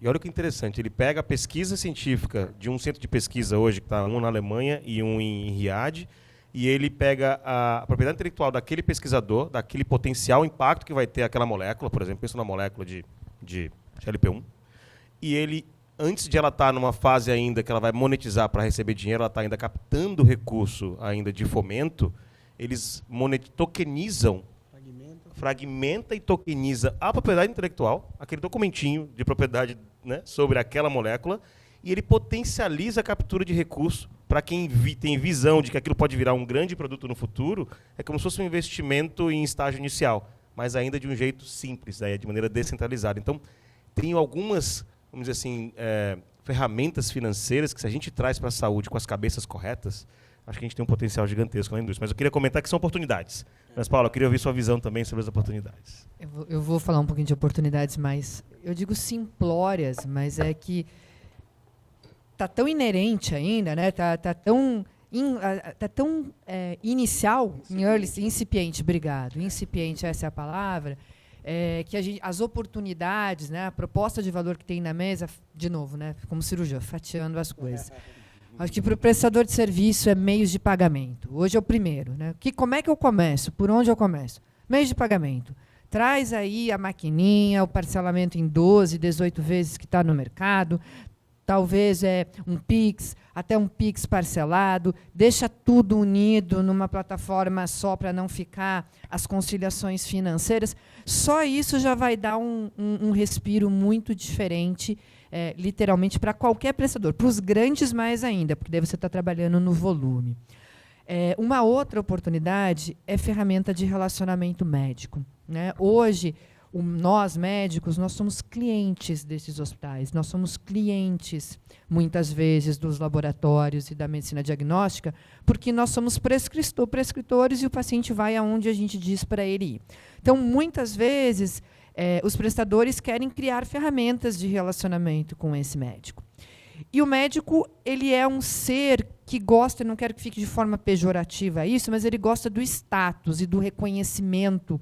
E olha que interessante, ele pega a pesquisa científica de um centro de pesquisa hoje, que está um na Alemanha e um em Riad, e ele pega a propriedade intelectual daquele pesquisador, daquele potencial impacto que vai ter aquela molécula, por exemplo, pensa na molécula de GLP-1, e ele, antes de ela estar numa fase ainda que ela vai monetizar para receber dinheiro, ela está ainda captando recurso ainda de fomento, eles tokenizam, fragmenta e tokeniza a propriedade intelectual, aquele documentinho de propriedade, né, sobre aquela molécula, e ele potencializa a captura de recurso para quem tem visão de que aquilo pode virar um grande produto no futuro. É como se fosse um investimento em estágio inicial, mas ainda de um jeito simples, né, de maneira descentralizada. Então, tem algumas, vamos dizer assim, ferramentas financeiras que, se a gente traz para a saúde com as cabeças corretas, acho que a gente tem um potencial gigantesco na indústria. Mas eu queria comentar que são oportunidades. Mas, Paula, eu queria ouvir sua visão também sobre as oportunidades. Eu vou falar um pouquinho de oportunidades mais, eu digo simplórias, mas é que está tão inerente ainda, né? Tá tão inicial, incipiente, obrigado. Incipiente, essa é a palavra. Que as oportunidades, né, a proposta de valor que tem na mesa, de novo, né, como cirurgião, fatiando as coisas. Acho que para o prestador de serviço é meios de pagamento. Hoje é o primeiro. Né? Como é que eu começo? Por onde eu começo? Meios de pagamento. Traz aí a maquininha, o parcelamento em 12, 18 vezes que está no mercado. Talvez um Pix, até um Pix parcelado. Deixa tudo unido numa plataforma só para não ficar as conciliações financeiras. Só isso já vai dar um respiro muito diferente, literalmente, para qualquer prestador. Para os grandes, mais ainda, porque daí você está trabalhando no volume. Uma outra oportunidade é ferramenta de relacionamento médico. Né? Hoje, nós, médicos, nós somos clientes desses hospitais, nós somos clientes, muitas vezes, dos laboratórios e da medicina diagnóstica, porque nós somos prescritores e o paciente vai aonde a gente diz para ele ir. Então, muitas vezes, os prestadores querem criar ferramentas de relacionamento com esse médico. E o médico, ele é um ser que gosta, não quero que fique de forma pejorativa isso, mas ele gosta do status e do reconhecimento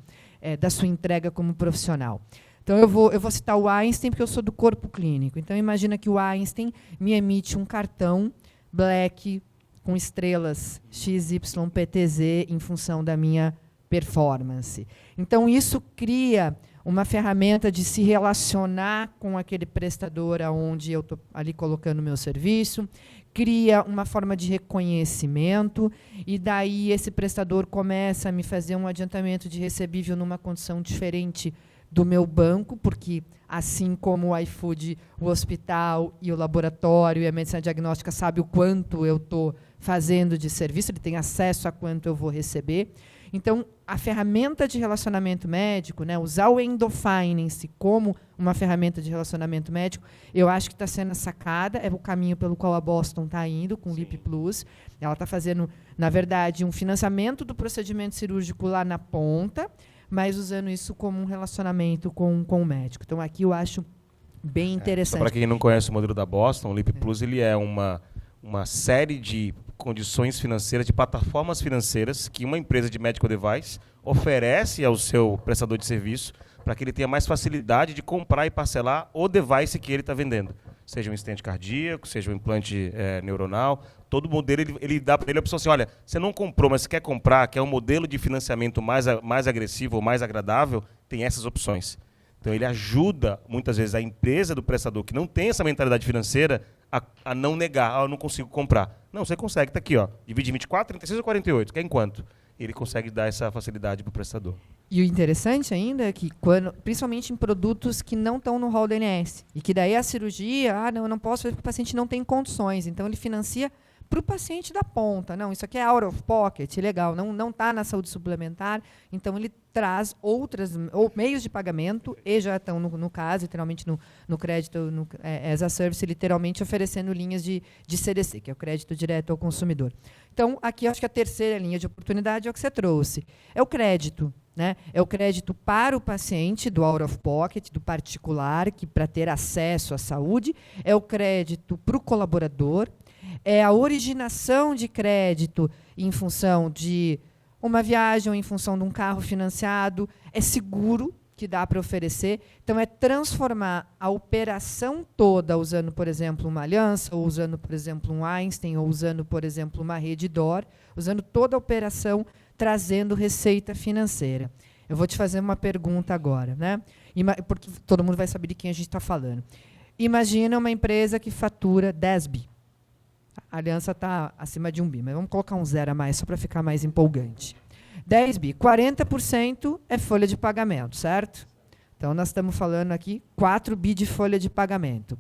da sua entrega como profissional. Então, eu vou citar o Einstein, porque eu sou do corpo clínico. Então, imagina que o Einstein me emite um cartão Black com estrelas XYPTZ em função da minha performance. Então, isso cria uma ferramenta de se relacionar com aquele prestador aonde eu estou ali colocando o meu serviço, cria uma forma de reconhecimento, e daí esse prestador começa a me fazer um adiantamento de recebível numa condição diferente do meu banco, porque, assim como o iFood, o hospital e o laboratório e a medicina diagnóstica sabe o quanto eu estou fazendo de serviço, ele tem acesso a quanto eu vou receber. Então, a ferramenta de relacionamento médico, né, usar o Endofinance como uma ferramenta de relacionamento médico, eu acho que está sendo sacada, é o caminho pelo qual a Boston está indo com o Lip Plus. Ela está fazendo, na verdade, um financiamento do procedimento cirúrgico lá na ponta, mas usando isso como um relacionamento com o médico. Então, aqui eu acho bem interessante. Para quem não conhece o modelo da Boston, o Lip Plus ele é uma série de condições financeiras, de plataformas financeiras que uma empresa de medical device oferece ao seu prestador de serviço para que ele tenha mais facilidade de comprar e parcelar o device que ele está vendendo. Seja um stent cardíaco, seja um implante neuronal, todo modelo ele dá para ele a opção assim, olha, você não comprou, mas você quer comprar, quer um modelo de financiamento mais agressivo ou mais agradável, tem essas opções. Então, ele ajuda, muitas vezes, a empresa do prestador que não tem essa mentalidade financeira a não negar, eu não consigo comprar. Não, você consegue, está aqui, ó, divide em 24, 36 ou 48, quer em quanto? Ele consegue dar essa facilidade para o prestador. E o interessante ainda é que, principalmente em produtos que não estão no rol do INSS, e que daí a cirurgia, eu não posso, porque o paciente não tem condições, então ele financia para o paciente da ponta. Não, isso aqui é out of pocket, legal, não está na saúde suplementar, então ele traz ou meios de pagamento, e já estão, no caso, literalmente no crédito, as a service, literalmente oferecendo linhas de CDC, que é o crédito direto ao consumidor. Então, aqui, acho que a terceira linha de oportunidade é o que você trouxe. É o crédito. Né? É o crédito para o paciente, do out of pocket, do particular, que para ter acesso à saúde. É o crédito para o colaborador. É a originação de crédito em função de uma viagem ou em função de um carro financiado. É seguro que dá para oferecer. Então, é transformar a operação toda usando, por exemplo, uma Aliança, ou usando, por exemplo, um Einstein, ou usando, por exemplo, uma Redditor, usando toda a operação, trazendo receita financeira. Eu vou te fazer uma pergunta agora, né? Porque todo mundo vai saber de quem a gente está falando. Imagina uma empresa que fatura 10 bi. A Aliança está acima de 1 bi, mas vamos colocar um 0 a mais só para ficar mais empolgante. 10 bi, 40% é folha de pagamento, certo? Então, nós estamos falando aqui 4 bi de folha de pagamento.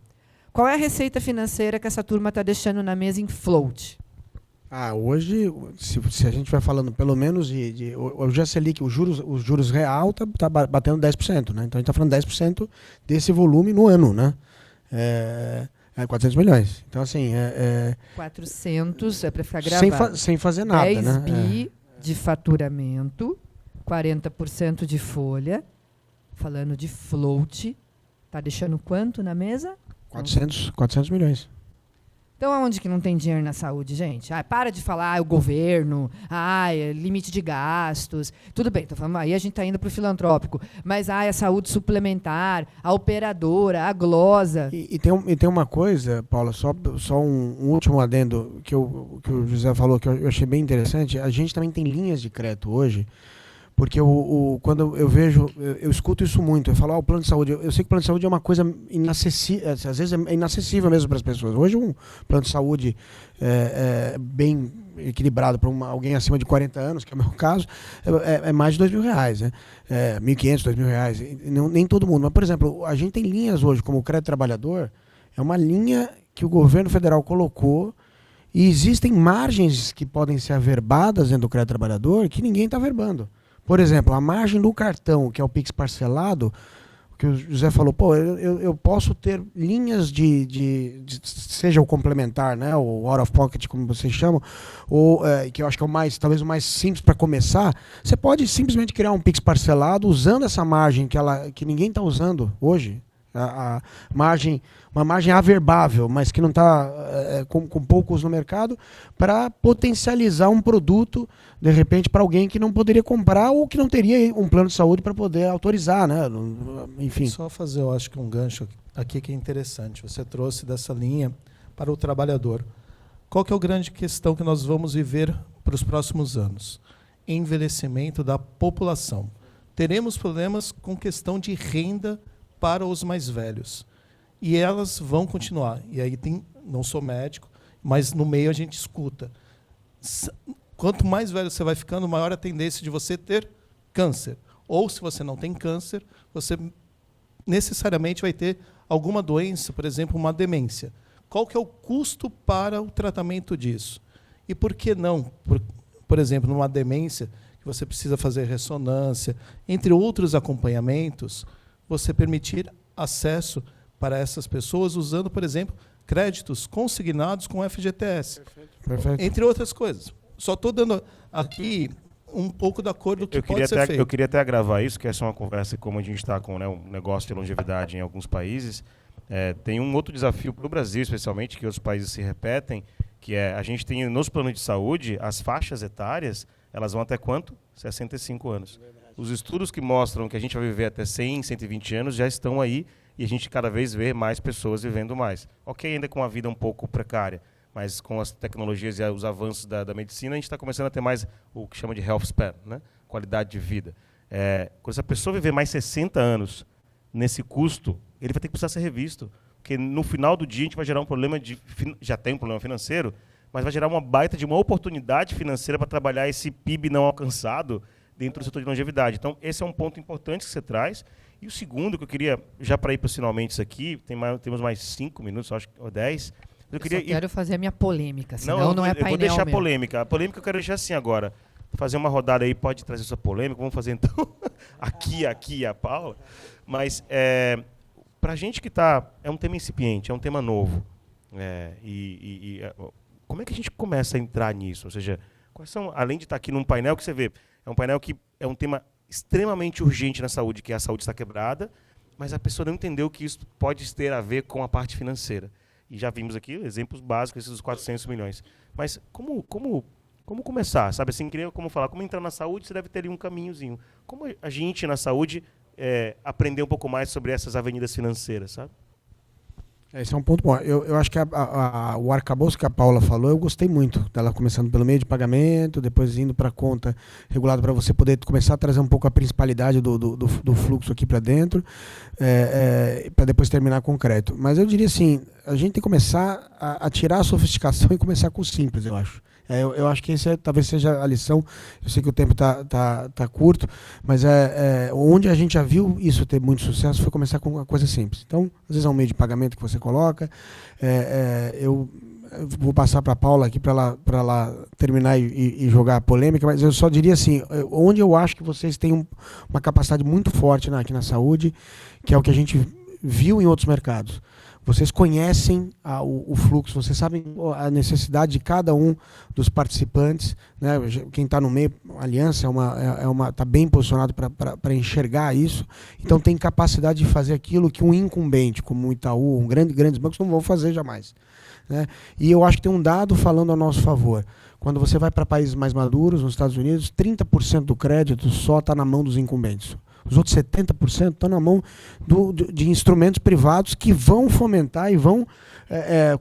Qual é a receita financeira que essa turma está deixando na mesa em float? Hoje, se a gente vai falando pelo menos hoje a Selic, os juros real tá batendo 10%, né? Então a gente está falando 10% desse volume no ano, né? 400 milhões. Então, assim... 400, é para ficar gravado. Sem fazer nada, 10 né? bi de faturamento, 40% de folha, falando de float, está deixando quanto na mesa? 400 milhões. Então, aonde que não tem dinheiro na saúde, gente? Para de falar o governo, limite de gastos. Tudo bem, tô falando, aí a gente está indo para o filantrópico. Mas a saúde suplementar, a operadora, a glosa. E tem uma coisa, Paula, só um último adendo que o José falou que eu achei bem interessante. A gente também tem linhas de crédito hoje. Porque quando eu vejo, eu escuto isso muito, eu falo, o plano de saúde, eu sei que o plano de saúde é uma coisa inacessível, às vezes é inacessível mesmo para as pessoas. Hoje um plano de saúde bem equilibrado para alguém acima de 40 anos, que é o meu caso, é mais de R$2.000, né? 1.500, R$2.000, nem todo mundo. Mas, por exemplo, a gente tem linhas hoje, como o Crédito Trabalhador, é uma linha que o governo federal colocou e existem margens que podem ser averbadas dentro do Crédito Trabalhador que ninguém está averbando. Por exemplo, a margem do cartão, que é o Pix parcelado, que o José falou, eu posso ter linhas de seja o complementar, né, o out of pocket, como vocês chamam, ou que eu acho que é talvez o mais simples para começar. Você pode simplesmente criar um Pix parcelado usando essa margem que ninguém está usando hoje. Uma margem averbável, mas que não está com poucos no mercado, para potencializar um produto, de repente, para alguém que não poderia comprar ou que não teria um plano de saúde para poder autorizar, né? Enfim. Só fazer, eu acho que um gancho aqui que é interessante. Você trouxe dessa linha para o trabalhador. Qual que é a grande questão que nós vamos viver para os próximos anos? Envelhecimento da população. Teremos problemas com questão de renda para os mais velhos. E elas vão continuar. E aí não sou médico, mas no meio a gente escuta. Quanto mais velho você vai ficando, maior a tendência de você ter câncer. Ou, se você não tem câncer, você necessariamente vai ter alguma doença, por exemplo, uma demência. Qual que é o custo para o tratamento disso? E por que não? Por exemplo, numa demência, que você precisa fazer ressonância, entre outros acompanhamentos, você permitir acesso para essas pessoas usando, por exemplo, créditos consignados com FGTS. Perfeito. Entre outras coisas. Só estou dando aqui um pouco da cor do que pode ser feito. Eu queria até agravar isso, que essa é uma conversa, como a gente está com, né, um negócio de longevidade em alguns países. Tem um outro desafio para o Brasil, especialmente, que outros países se repetem, que é a gente tem nos planos de saúde, as faixas etárias, elas vão até quanto? 65 anos. Os estudos que mostram que a gente vai viver até 100, 120 anos já estão aí e a gente cada vez vê mais pessoas vivendo mais. Ok, ainda com uma vida um pouco precária, mas com as tecnologias e os avanços da medicina, a gente está começando a ter mais o que chama de health span, né? Qualidade de vida. Quando essa pessoa viver mais 60 anos nesse custo, ele vai ter que precisar ser revisto. Porque no final do dia a gente vai gerar um problema já tem um problema financeiro, mas vai gerar uma baita de uma oportunidade financeira para trabalhar esse PIB não alcançado dentro do setor de longevidade. Então, esse é um ponto importante que você traz. E o segundo, que eu queria, já para ir para os finalmente isso aqui, temos mais 5 minutos, acho que, ou 10, Eu queria quero fazer a minha polêmica, senão não é painel eu vou deixar a meu. polêmica. A polêmica eu quero deixar assim agora. Fazer uma rodada aí, pode trazer sua polêmica. Vamos fazer então aqui a Paula. Mas para a gente que é um tema incipiente, é um tema novo. Como é que a gente começa a entrar nisso? Ou seja, quais são, além de estar aqui num painel que você vê, é um painel que é um tema extremamente urgente na saúde, que a saúde está quebrada, mas a pessoa não entendeu que isso pode ter a ver com a parte financeira. E já vimos aqui exemplos básicos, esses 400 milhões. Mas como começar? Sabe assim, como entrar na saúde, você deve ter ali um caminhozinho. Como a gente na saúde aprender um pouco mais sobre essas avenidas financeiras, sabe? Esse é um ponto bom. Eu acho que o arcabouço que a Paula falou, eu gostei muito dela, começando pelo meio de pagamento, depois indo para a conta regulada, para você poder começar a trazer um pouco a principalidade do fluxo aqui para dentro, para depois terminar com o crédito. Mas eu diria assim, a gente tem que começar a tirar a sofisticação e começar com o simples, eu acho. Eu acho que esse talvez seja a lição. Eu sei que o tempo tá curto, mas onde a gente já viu isso ter muito sucesso foi começar com uma coisa simples. Então, às vezes é um meio de pagamento que você coloca. Eu vou passar para a Paula aqui para ela terminar e jogar a polêmica, mas eu só diria assim, onde eu acho que vocês têm uma capacidade muito forte aqui na saúde, que é o que a gente viu em outros mercados. Vocês conhecem o fluxo, vocês sabem a necessidade de cada um dos participantes, né? Quem está no meio, a Aliança está bem posicionado para enxergar isso, então tem capacidade de fazer aquilo que um incumbente, como o Itaú, grandes bancos, não vão fazer jamais, né? E eu acho que tem um dado falando a nosso favor. Quando você vai para países mais maduros, nos Estados Unidos, 30% do crédito só está na mão dos incumbentes. Os outros 70% estão na mão de instrumentos privados que vão fomentar e vão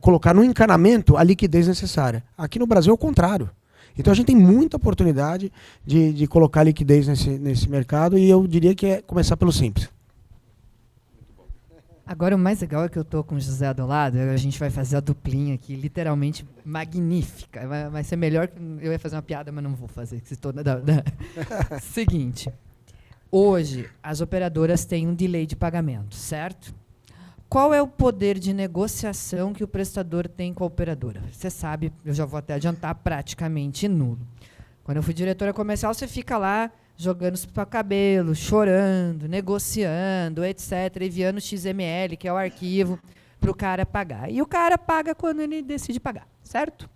colocar no encanamento a liquidez necessária. Aqui no Brasil é o contrário. Então a gente tem muita oportunidade de colocar liquidez nesse mercado, e eu diria que é começar pelo simples. Agora o mais legal é que eu estou com o José do lado, a gente vai fazer a duplinha aqui, literalmente magnífica. Vai ser melhor que eu ia fazer uma piada, mas não vou fazer. Seguinte. Hoje, as operadoras têm um delay de pagamento, certo? Qual é o poder de negociação que o prestador tem com a operadora? Você sabe, eu já vou até adiantar, praticamente nulo. Quando eu fui diretora comercial, você fica lá jogando o cabelo, chorando, negociando, etc., enviando XML, que é o arquivo, para o cara pagar. E o cara paga quando ele decide pagar, certo?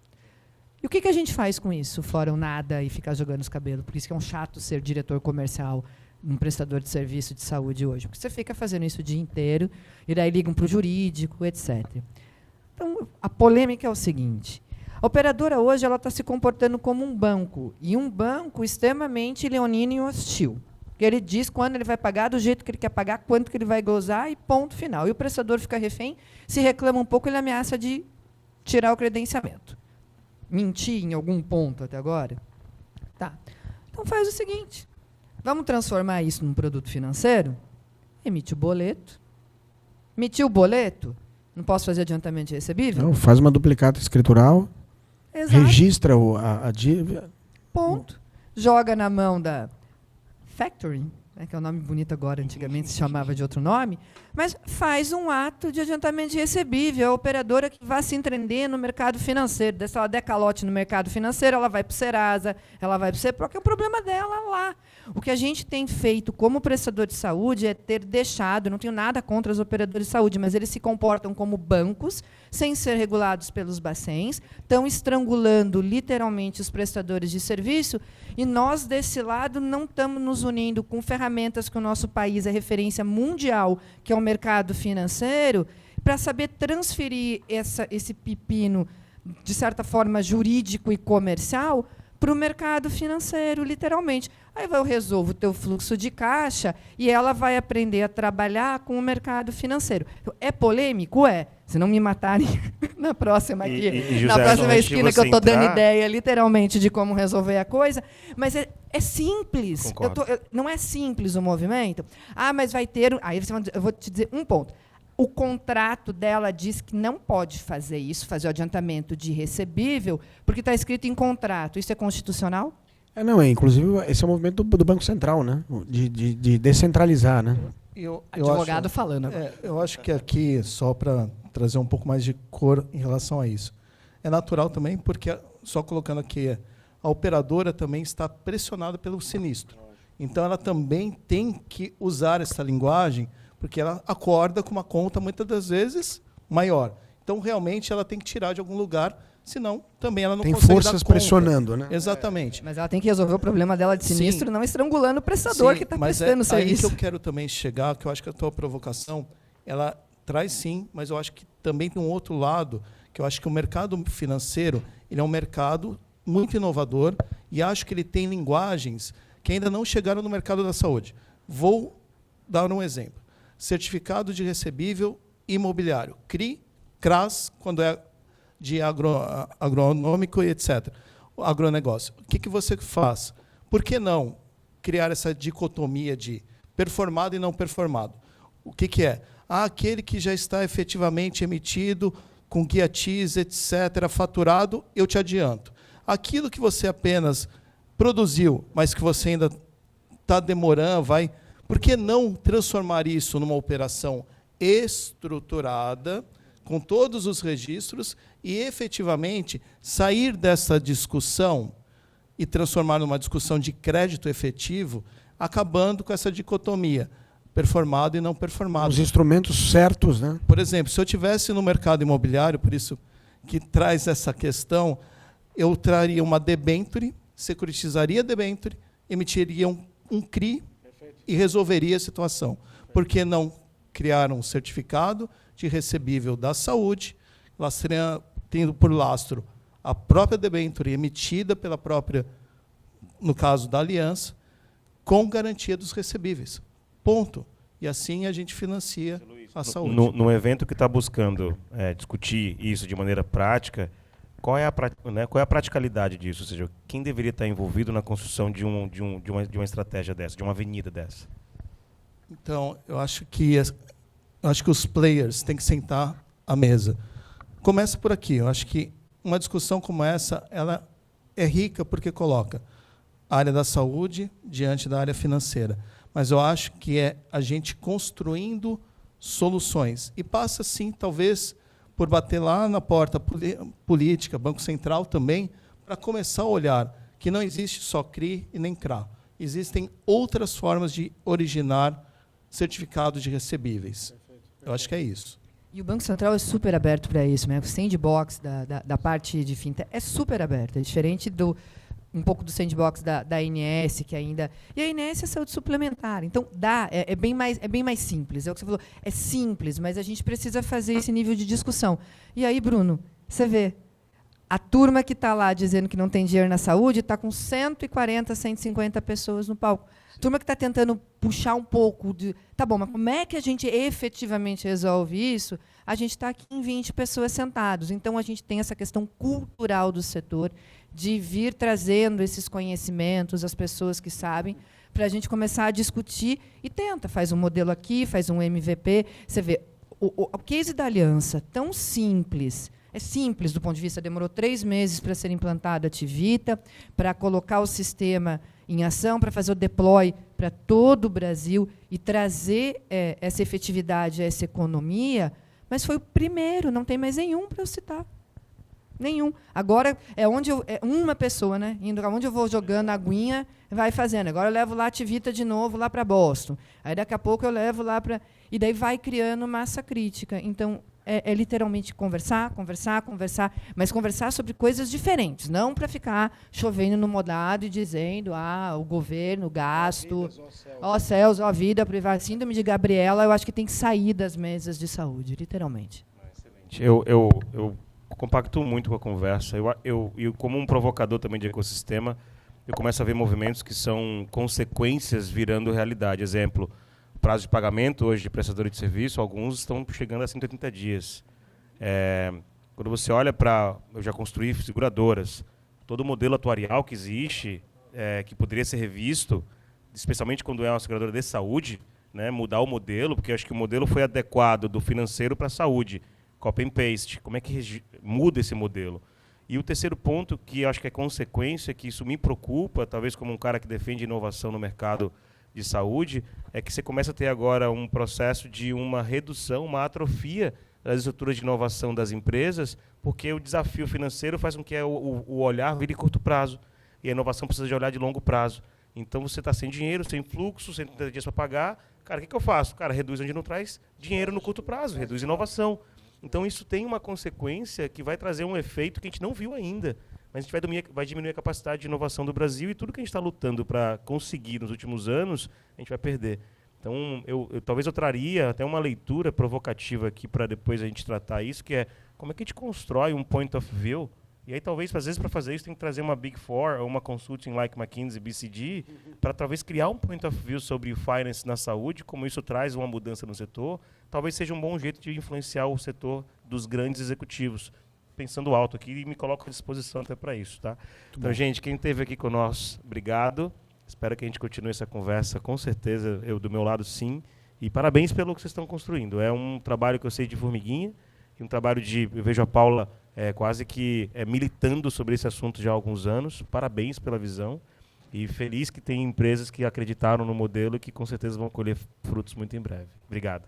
E o que a gente faz com isso, fora o nada e ficar jogando os cabelos? Por isso que é um chato ser diretor comercial, um prestador de serviço de saúde hoje. Porque você fica fazendo isso o dia inteiro, e daí ligam para o jurídico, etc. Então, a polêmica é o seguinte. A operadora hoje está se comportando como um banco, e um banco extremamente leonino e hostil. Porque ele diz quando ele vai pagar, do jeito que ele quer pagar, quanto que ele vai gozar, e ponto final. E o prestador fica refém, se reclama um pouco, ele ameaça de tirar o credenciamento. Mentir em algum ponto até agora? Tá. Então faz o seguinte. Vamos transformar isso num produto financeiro? Emite o boleto. Emitiu o boleto? Não posso fazer adiantamento de recebível? Não, faz uma duplicata escritural, Exato. registra a dívida. Ponto. Joga na mão da factoring, que é um nome bonito agora, antigamente se chamava de outro nome, mas faz um ato de adiantamento de recebível. A operadora que vai se entender no mercado financeiro, se ela der calote no mercado financeiro, ela vai para o Serasa, ela vai para o Cepro, que é o problema dela lá. O que a gente tem feito como prestador de saúde é ter deixado, não tenho nada contra os operadores de saúde, mas eles se comportam como bancos, sem ser regulados pelos Bacens, estão estrangulando literalmente os prestadores de serviço, e nós, desse lado, não estamos nos unindo com ferramentas que o nosso país é referência mundial, que é o mercado financeiro, para saber transferir esse pepino, de certa forma, jurídico e comercial, para o mercado financeiro, literalmente. Aí eu resolvo o teu fluxo de caixa e ela vai aprender a trabalhar com o mercado financeiro. É polêmico? É. Se não me matarem na próxima aqui, José, na próxima esquina que eu estou dando ideia, literalmente, de como resolver a coisa, mas é simples. Não é simples o movimento. Ah, mas vai ter... Aí eu vou te dizer um ponto. O contrato dela diz que não pode fazer isso, fazer o adiantamento de recebível, porque está escrito em contrato. Isso é constitucional? Não, inclusive, esse é o movimento do Banco Central, né? De descentralizar, né? Advogado falando agora. Eu acho que aqui, só para trazer um pouco mais de cor em relação a isso. É natural também, porque, só colocando aqui, a operadora também está pressionada pelo sinistro. Então, ela também tem que usar essa linguagem, porque ela acorda com uma conta, muitas das vezes, maior. Então, realmente, ela tem que tirar de algum lugar, senão também ela não tem consegue forças dar conta. pressionando, né? Exatamente. Mas ela tem que resolver o problema dela de sinistro, não estrangulando o prestador que está prestando o serviço. Aí que eu quero também chegar, que eu acho que a tua provocação, ela traz sim, mas eu acho que também tem um outro lado, que eu acho que o mercado financeiro, ele é um mercado muito inovador e acho que ele tem linguagens que ainda não chegaram no mercado da saúde. Vou dar um exemplo. Certificado de recebível imobiliário. CRI, CRAS, quando é de agronômico e etc. O agronegócio. O que você faz? Por que não criar essa dicotomia de performado e não performado? O que é? Aquele que já está efetivamente emitido, com guia TIS, etc., faturado, eu te adianto. Aquilo que você apenas produziu, mas que você ainda está demorando, por que não transformar isso numa operação estruturada, com todos os registros, e efetivamente sair dessa discussão e transformar numa discussão de crédito efetivo, acabando com essa dicotomia, performado e não performado. Os instrumentos certos, né? Por exemplo, se eu tivesse no mercado imobiliário, por isso que traz essa questão, eu traria uma debenture, securitizaria a debenture, emitiria um CRI e resolveria a situação. Por que não criar um certificado de recebível da saúde, tendo por lastro a própria debenture emitida pela própria, no caso da aliança, com garantia dos recebíveis. Ponto. E assim a gente financia a saúde. No evento que está buscando discutir isso de maneira prática, qual é a praticalidade disso? Ou seja, quem deveria estar envolvido na construção de uma estratégia dessa, de uma avenida dessa? Então, eu acho que os players têm que sentar à mesa. Começa por aqui. Eu acho que uma discussão como essa, ela é rica porque coloca a área da saúde diante da área financeira. Mas eu acho que é a gente construindo soluções. E passa, sim, talvez, por bater lá na porta política, Banco Central também, para começar a olhar que não existe só CRI e nem CRA. Existem outras formas de originar certificados de recebíveis. Eu acho que é isso. E o Banco Central é super aberto para isso, né? O sandbox da parte de fintech é super aberto. É diferente um pouco do sandbox da ANS, que ainda... E a ANS é saúde suplementar. Então, é bem mais simples. É o que você falou. É simples, mas a gente precisa fazer esse nível de discussão. E aí, Bruno, você vê, a turma que está lá dizendo que não tem dinheiro na saúde está com 140, 150 pessoas no palco. Turma que está tentando puxar um pouco de... Tá bom, mas como é que a gente efetivamente resolve isso? A gente está aqui em 20 pessoas sentados. Então, a gente tem essa questão cultural do setor de vir trazendo esses conhecimentos, as pessoas que sabem, para a gente começar a discutir e faz um modelo aqui, faz um MVP. Você vê, o case da aliança, tão simples... É simples do ponto de vista, demorou 3 meses para ser implantada a Tivita, para colocar o sistema em ação, para fazer o deploy para todo o Brasil e trazer essa efetividade, essa economia, mas foi o primeiro, não tem mais nenhum para eu citar. Nenhum. Agora, é uma pessoa, né? Indo onde eu vou jogando a aguinha, vai fazendo. Agora eu levo lá a Tivita de novo, lá para Boston. Aí, daqui a pouco, eu levo lá para... E daí vai criando massa crítica. Então, é literalmente conversar, mas conversar sobre coisas diferentes, não para ficar chovendo no molhado e dizendo o governo, o gasto, ó céus, ó vida, privada. Síndrome de Gabriela, eu acho que tem que sair das mesas de saúde, literalmente. Excelente. Eu compacto muito com a conversa. Eu, como um provocador também de ecossistema, eu começo a ver movimentos que são consequências virando realidade. Exemplo, prazo de pagamento hoje de prestadores de serviço, alguns estão chegando a 180 dias. Quando você olha para... Eu já construí seguradoras. Todo o modelo atuarial que existe, que poderia ser revisto, especialmente quando é uma seguradora de saúde, né, mudar o modelo, porque eu acho que o modelo foi adequado do financeiro para a saúde. Copy and paste. Como é que muda esse modelo? E o terceiro ponto, que eu acho que é consequência, que isso me preocupa, talvez como um cara que defende inovação no mercado de saúde, é que você começa a ter agora um processo de uma redução, uma atrofia das estruturas de inovação das empresas, porque o desafio financeiro faz com que o olhar vire curto prazo. E a inovação precisa de olhar de longo prazo. Então, você está sem dinheiro, sem fluxo, sem dias para pagar. Cara, o que eu faço? Cara, reduz onde não traz dinheiro no curto prazo, reduz inovação. Então, isso tem uma consequência que vai trazer um efeito que a gente não viu ainda. Mas a gente vai diminuir a capacidade de inovação do Brasil e tudo que a gente está lutando para conseguir nos últimos anos, a gente vai perder. Então, talvez eu traria até uma leitura provocativa aqui para depois a gente tratar isso, que é como é que a gente constrói um point of view. E aí, talvez, às vezes, para fazer isso, tem que trazer uma Big Four ou uma consulting like McKinsey, BCG, para talvez criar um point of view sobre o finance na saúde, como isso traz uma mudança no setor. Talvez seja um bom jeito de influenciar o setor dos grandes executivos. Pensando alto aqui e me coloco à disposição até para isso, tá? Então, gente, quem esteve aqui conosco, obrigado. Espero que a gente continue essa conversa, com certeza, eu do meu lado sim. E parabéns pelo que vocês estão construindo. É um trabalho que eu sei de formiguinha, e um trabalho eu vejo a Paula quase que militando sobre esse assunto já há alguns anos. Parabéns pela visão. E feliz que tem empresas que acreditaram no modelo e que com certeza vão colher frutos muito em breve. Obrigado.